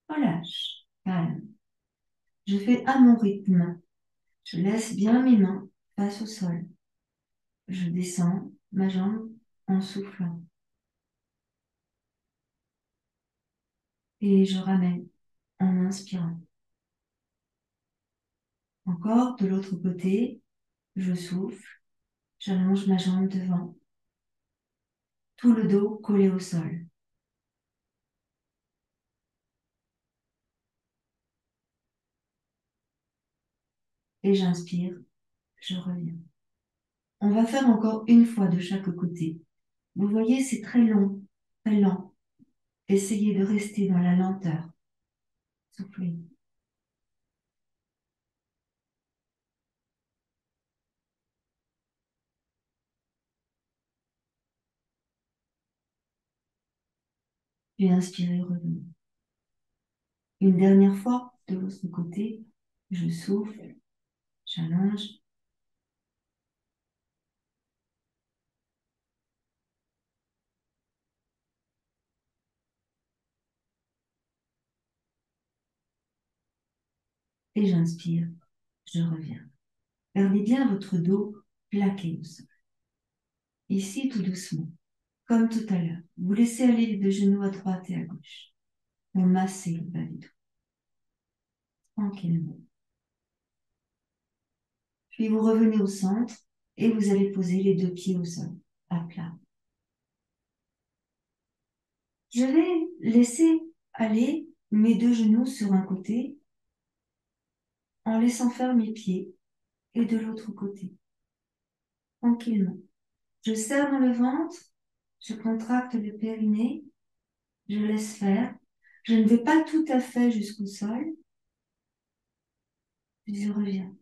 Relâche, calme. Je fais à mon rythme. Je laisse bien mes mains face au sol. Je descends ma jambe en soufflant. Et je ramène en inspirant. Encore de l'autre côté, je souffle, j'allonge ma jambe devant, tout le dos collé au sol. Et j'inspire, je reviens. On va faire encore une fois de chaque côté. Vous voyez, c'est très long, très lent. Essayez de rester dans la lenteur. Soufflez. Puis inspirez, revenez. Une dernière fois, de l'autre côté, je souffle, j'allonge. Et j'inspire, je reviens. Gardez bien votre dos plaqué au sol. Ici, tout doucement, comme tout à l'heure, vous laissez aller les deux genoux à droite et à gauche. Vous massez le bas du dos, tranquillement. Puis vous revenez au centre et vous allez poser les deux pieds au sol, à plat. Je vais laisser aller mes deux genoux sur un côté en laissant faire mes pieds et de l'autre côté, tranquillement. Je serre dans le ventre, je contracte le périnée, je laisse faire. Je ne vais pas tout à fait jusqu'au sol, puis je reviens.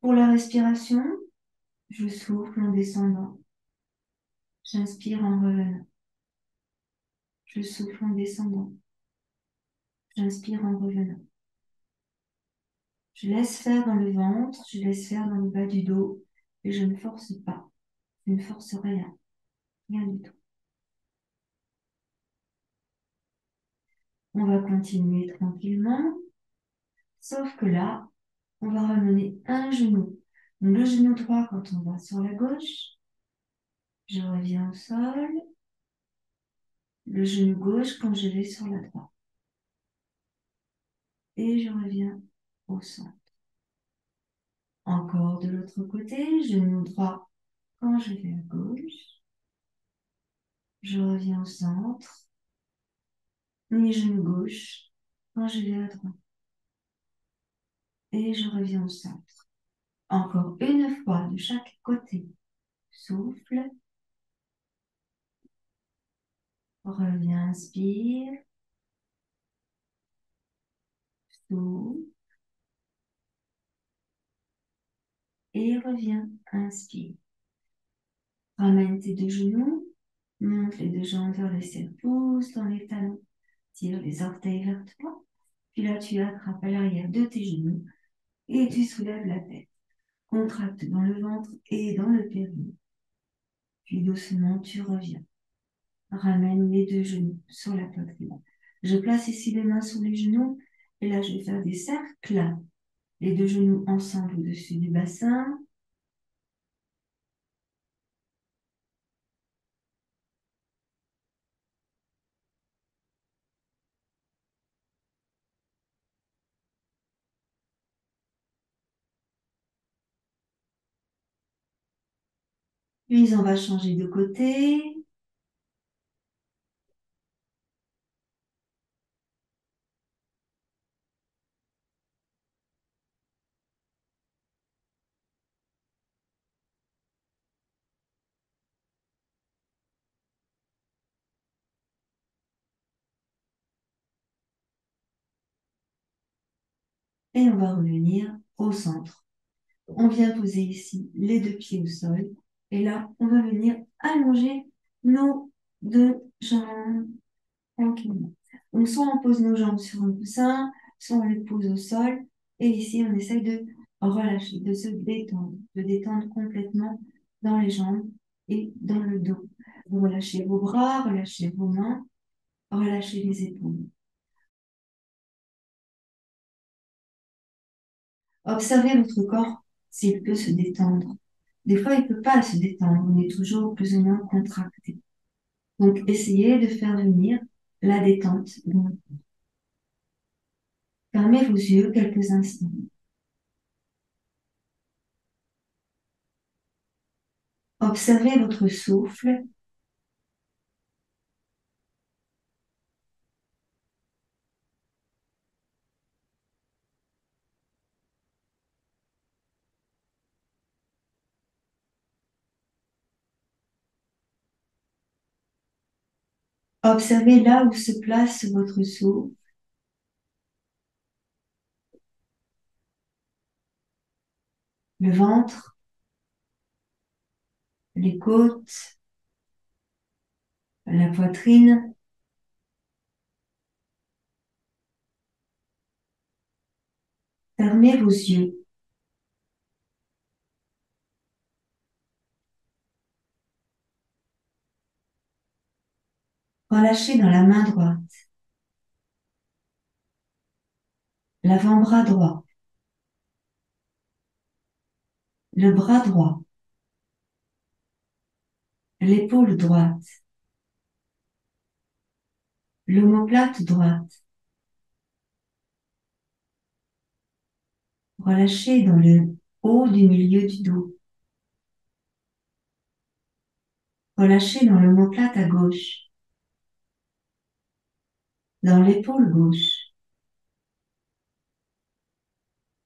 Pour la respiration, je souffle en descendant. J'inspire en revenant. Je souffle en descendant. J'inspire en revenant. Je laisse faire dans le ventre, je laisse faire dans le bas du dos et je ne force pas. Je ne force rien, rien du tout. On va continuer tranquillement, sauf que là, on va ramener un genou. Donc, le genou droit quand on va sur la gauche, je reviens au sol. Le genou gauche quand je vais sur la droite. Et je reviens au centre. Encore de l'autre côté, genou droit quand je vais à gauche. Je reviens au centre. Et genou gauche quand je vais à droite. Et je reviens au centre. Encore une fois de chaque côté. Souffle. Reviens, inspire. Souffle. Et reviens, inspire. Ramène tes deux genoux. Monte les deux jambes vers le ciel. Pousse dans les talons. Tire les orteils vers toi. Puis là, tu attrapes à l'arrière de tes genoux et tu soulèves la tête. Contracte dans le ventre et dans le périnée. Puis doucement, tu reviens. Ramène les deux genoux sur la poitrine. Je place ici les mains sous les genoux et là, je vais faire des cercles. Les deux genoux ensemble au-dessus du bassin. Puis, on va changer de côté. Et on va revenir au centre. On vient poser ici les deux pieds au sol. Et là, on va venir allonger nos deux jambes tranquillement. Donc, soit on pose nos jambes sur un coussin, soit on les pose au sol. Et ici, on essaye de relâcher, de se détendre, de détendre complètement dans les jambes et dans le dos. Vous relâchez vos bras, relâchez vos mains, relâchez les épaules. Observez votre corps s'il peut se détendre. Des fois, il ne peut pas se détendre. On est toujours plus ou moins contracté. Donc, essayez de faire venir la détente. Fermez vos yeux quelques instants. Observez votre souffle. Observez là où se place votre souffle. Le ventre, les côtes, la poitrine. Fermez vos yeux. Relâchez dans la main droite, l'avant-bras droit, le bras droit, l'épaule droite, l'omoplate droite. Relâchez dans le haut du milieu du dos. Relâchez dans l'omoplate à gauche, dans l'épaule gauche,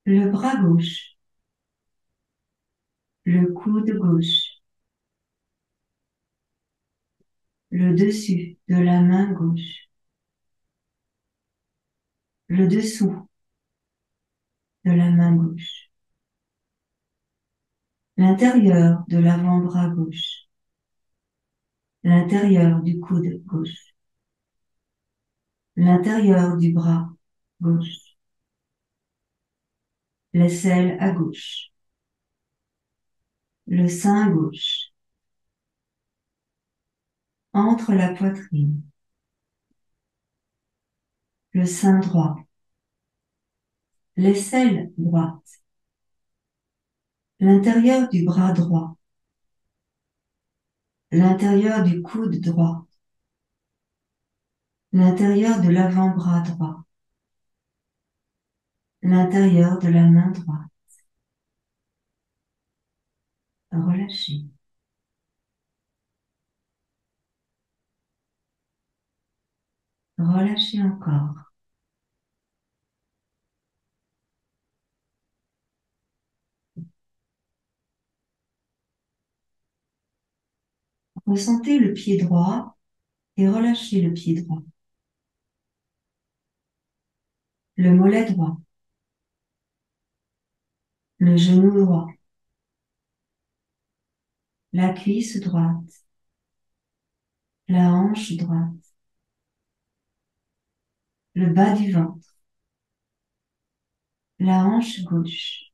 le bras gauche, le coude gauche, le dessus de la main gauche, le dessous de la main gauche, l'intérieur de l'avant-bras gauche, l'intérieur du coude gauche, l'intérieur du bras gauche, l'aisselle à gauche, le sein gauche, entre la poitrine, le sein droit, l'aisselle droite, l'intérieur du bras droit, l'intérieur du coude droit, l'intérieur de l'avant-bras droit, l'intérieur de la main droite. Relâchez. Relâchez encore. Ressentez le pied droit et relâchez le pied droit. Le mollet droit. Le genou droit. La cuisse droite. La hanche droite. Le bas du ventre. La hanche gauche.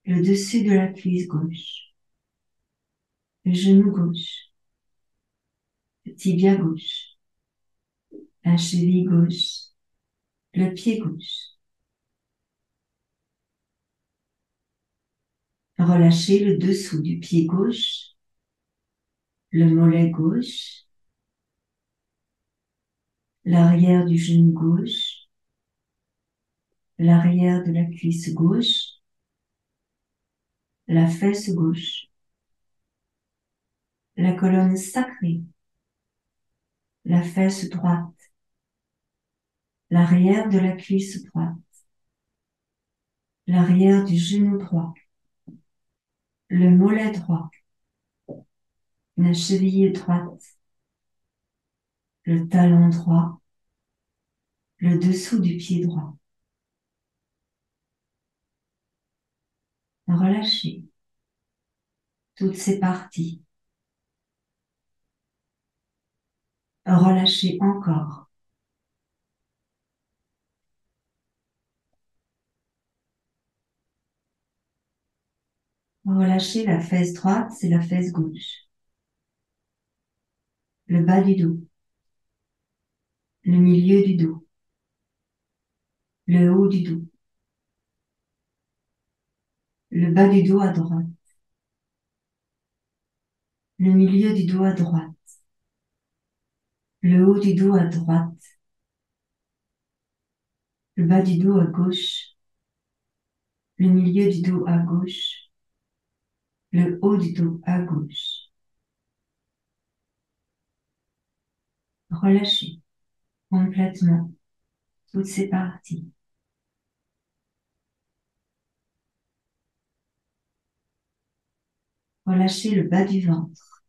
Le dessus de la cuisse gauche. Le genou gauche. Le tibia gauche. La cheville gauche. Le pied gauche. Relâchez le dessous du pied gauche, le mollet gauche, l'arrière du genou gauche, l'arrière de la cuisse gauche, la fesse gauche, la colonne sacrée, la fesse droite, l'arrière de la cuisse droite, l'arrière du genou droit, le mollet droit, la cheville droite, le talon droit, le dessous du pied droit. Relâchez toutes ces parties. Relâchez encore. Relâchez la fesse droite, c'est la fesse gauche. Le bas du dos. Le milieu du dos. Le haut du dos. Le bas du dos à droite. Le milieu du dos à droite. Le haut du dos à droite. Le bas du dos à gauche. Le milieu du dos à gauche. Le haut du dos à gauche. Relâchez complètement toutes ces parties. Relâchez le bas du ventre.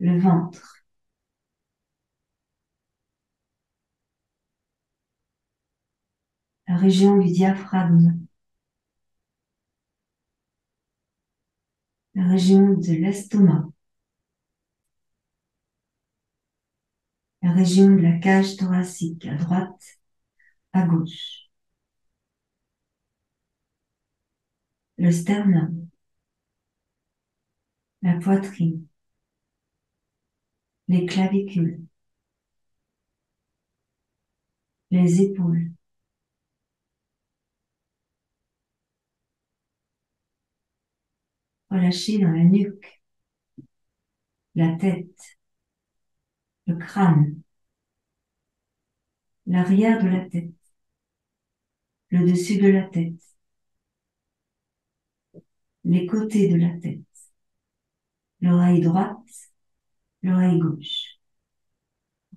le ventre, la région du diaphragme, la région de l'estomac, la région de la cage thoracique à droite, à gauche, le sternum, la poitrine, les clavicules, les épaules, relâchez dans la nuque, la tête, le crâne, l'arrière de la tête, le dessus de la tête, les côtés de la tête, l'oreille droite, l'oreille gauche.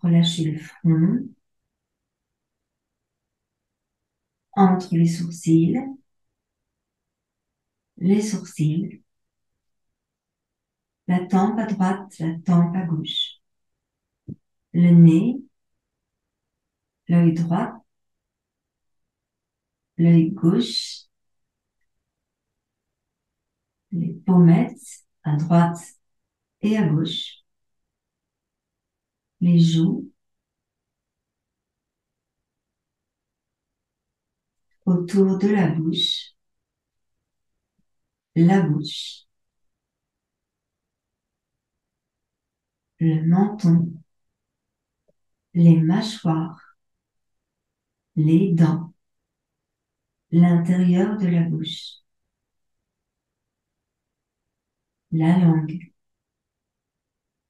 Relâchez le front, entre les sourcils, la tempe à droite, la tempe à gauche, le nez, l'œil droit, l'œil gauche, les pommettes à droite et à gauche, les joues, autour de la bouche, le menton, les mâchoires, les dents, l'intérieur de la bouche, la langue,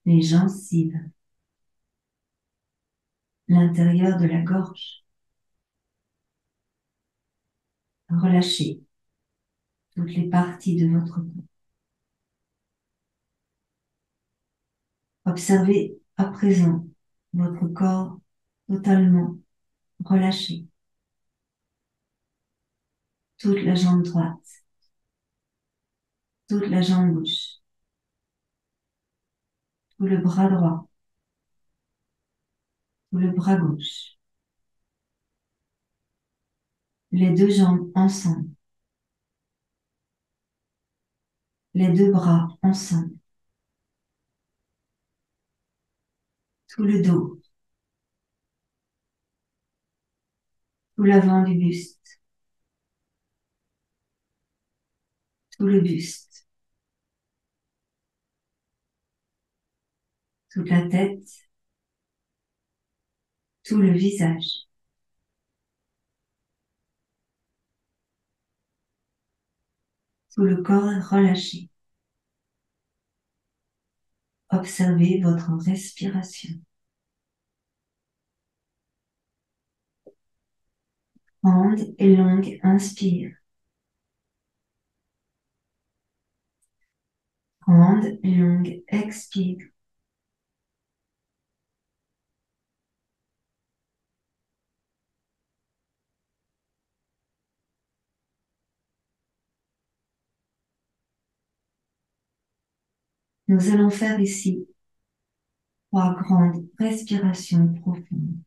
les gencives, l'intérieur de la gorge. Relâchez toutes les parties de votre corps. Observez à présent votre corps totalement relâché. Toute la jambe droite, toute la jambe gauche, tout le bras droit, tout le bras gauche, les deux jambes ensemble, les deux bras ensemble, tout le dos, tout l'avant du buste, tout le buste, toute la tête, tout le visage. Tout le corps est relâché. Observez votre respiration. Grande et longue inspire. Grande et longue expire. Nous allons faire ici 3 grandes respirations profondes.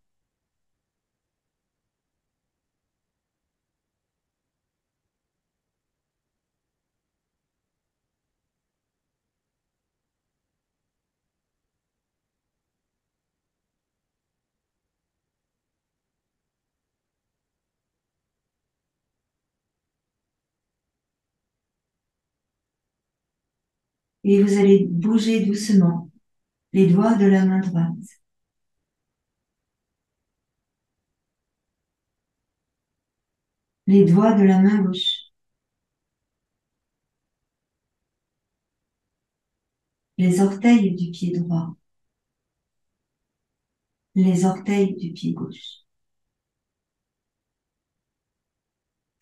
Et vous allez bouger doucement les doigts de la main droite. Les doigts de la main gauche. Les orteils du pied droit. Les orteils du pied gauche.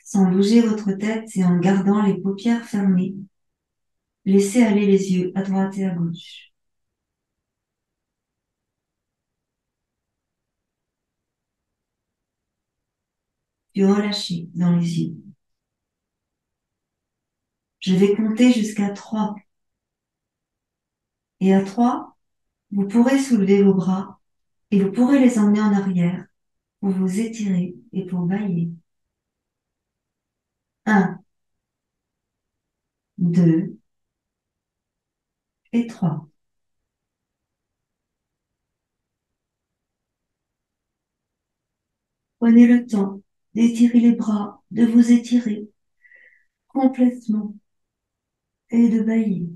Sans bouger votre tête et en gardant les paupières fermées, laissez aller les yeux à droite et à gauche. Puis relâchez dans les yeux. Je vais compter jusqu'à 3. Et à 3, Vous pourrez soulever vos bras et vous pourrez les emmener en arrière pour vous étirer et pour bailler. 1, 2 et 3. Prenez le temps d'étirer les bras, de vous étirer complètement et de bailler.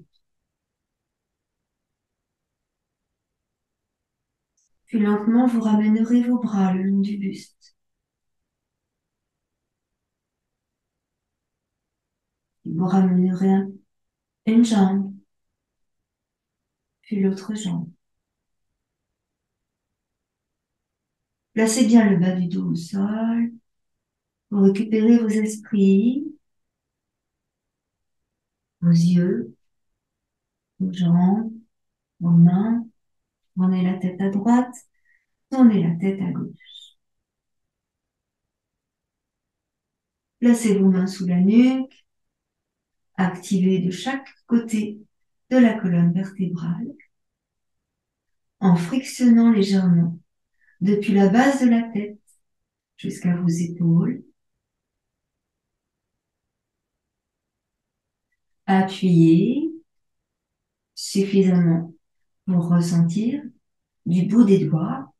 Puis lentement, vous ramènerez vos bras le long du buste. Vous ramènerez une jambe, puis l'autre jambe. Placez bien le bas du dos au sol. Vous récupérez vos esprits, vos yeux, vos jambes, vos mains. Tournez la tête à droite, tournez la tête à gauche. Placez vos mains sous la nuque. Activez de chaque côté de la colonne vertébrale en frictionnant légèrement depuis la base de la tête jusqu'à vos épaules. Appuyez suffisamment pour ressentir du bout des doigts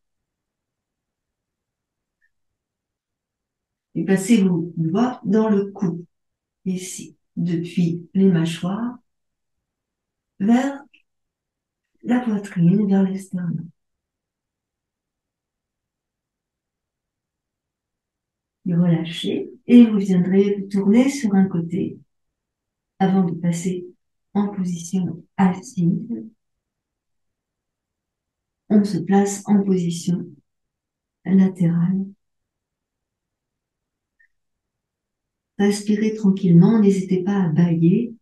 et placez vos doigts dans le cou, ici, depuis les mâchoires vers la poitrine, vers l'esternum. Et relâchez et vous viendrez vous tourner sur un côté avant de passer en position assise. On se place en position latérale. Respirez tranquillement, n'hésitez pas à bâiller.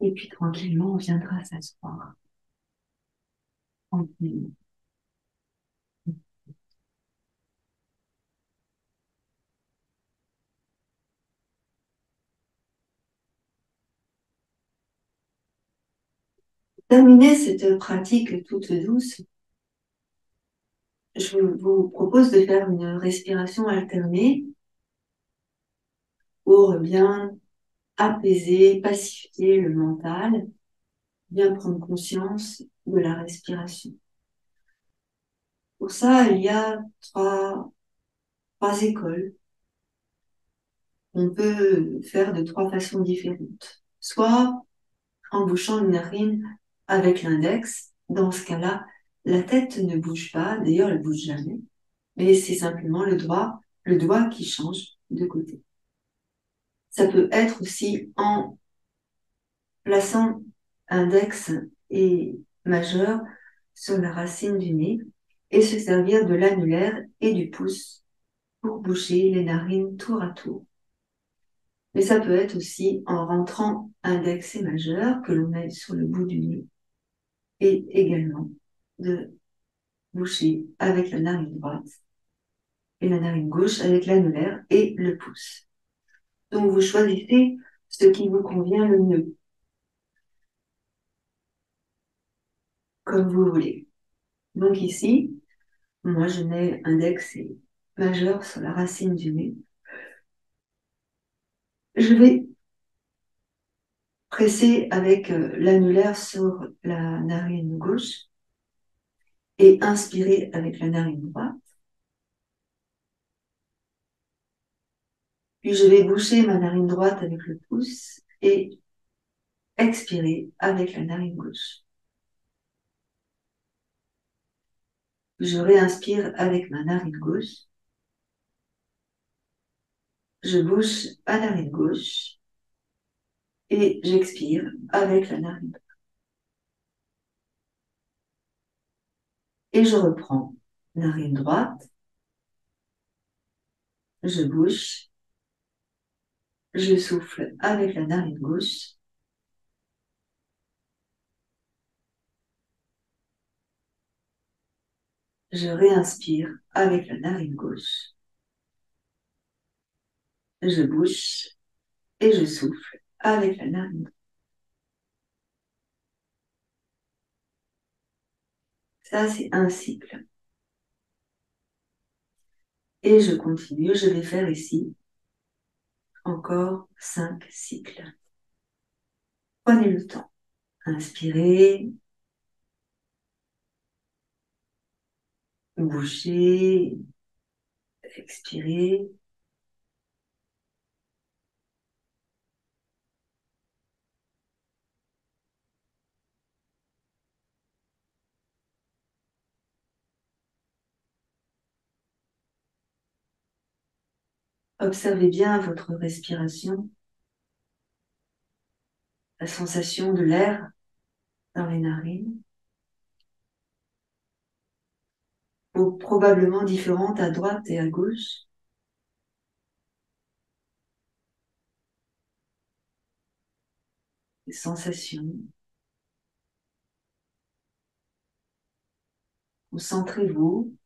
Et puis tranquillement, on viendra s'asseoir. Tranquillement. Terminer cette pratique toute douce, je vous propose de faire une respiration alternée pour bien apaiser, pacifier le mental, bien prendre conscience de la respiration. Pour ça, il y a trois écoles. On peut faire de trois façons différentes. Soit en bouchant une narine avec l'index. Dans ce cas-là, la tête ne bouge pas, d'ailleurs elle ne bouge jamais, mais c'est simplement le doigt qui change de côté. Ça peut être aussi en plaçant index et majeur sur la racine du nez et se servir de l'annulaire et du pouce pour boucher les narines tour à tour. Mais ça peut être aussi en rentrant index et majeur que l'on met sur le bout du nez et également de boucher avec la narine droite et la narine gauche avec l'annulaire et le pouce. Donc vous choisissez ce qui vous convient le mieux, comme vous voulez. Donc ici, moi je mets index et majeur sur la racine du nez. Je vais presser avec l'annulaire sur la narine gauche et inspirer avec la narine droite. Puis je vais boucher ma narine droite avec le pouce et expirer avec la narine gauche. Je réinspire avec ma narine gauche. Je bouche ma narine gauche et j'expire avec la narine droite. Et je reprends. Narine droite, je bouche, je souffle avec la narine gauche. Je réinspire avec la narine gauche. je bouche et je souffle avec la narine. Ça, c'est un cycle. Et je continue, je vais faire ici encore 5 cycles. Prenez le temps. Inspirez, bouchez, expirez. Observez bien votre respiration, la sensation de l'air dans les narines, ou probablement différente à droite et à gauche. Les sensations. Concentrez-vous.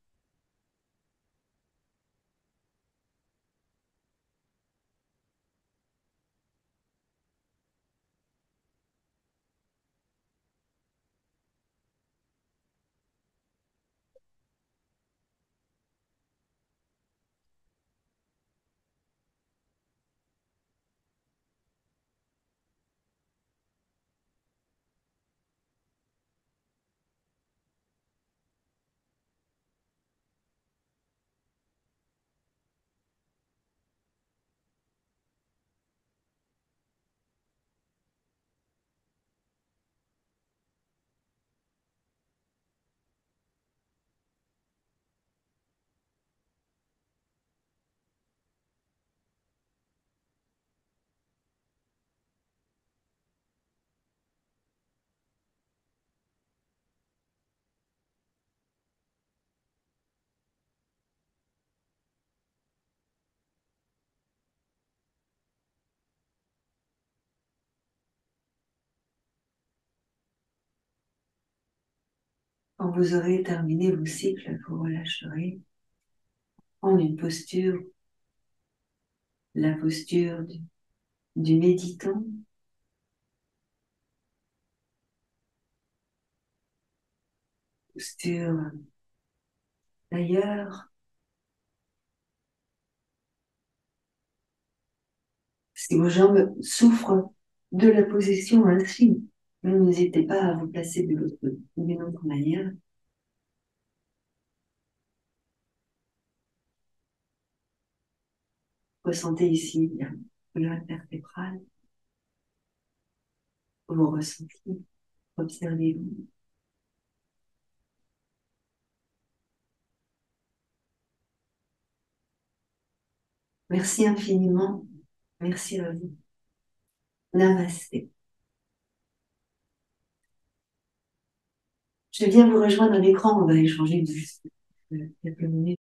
Quand vous aurez terminé vos cycles, vous relâcherez en une posture, la posture du méditant, posture d'ailleurs. Si vos jambes souffrent de la position ainsi, n'hésitez pas à vous placer d'une autre manière. Ressentez ici la colonne vertébrale, vos ressentis, observez-vous. Merci infiniment. Merci à vous. Namasté. Je viens vous rejoindre à l'écran. On va échanger quelques minutes.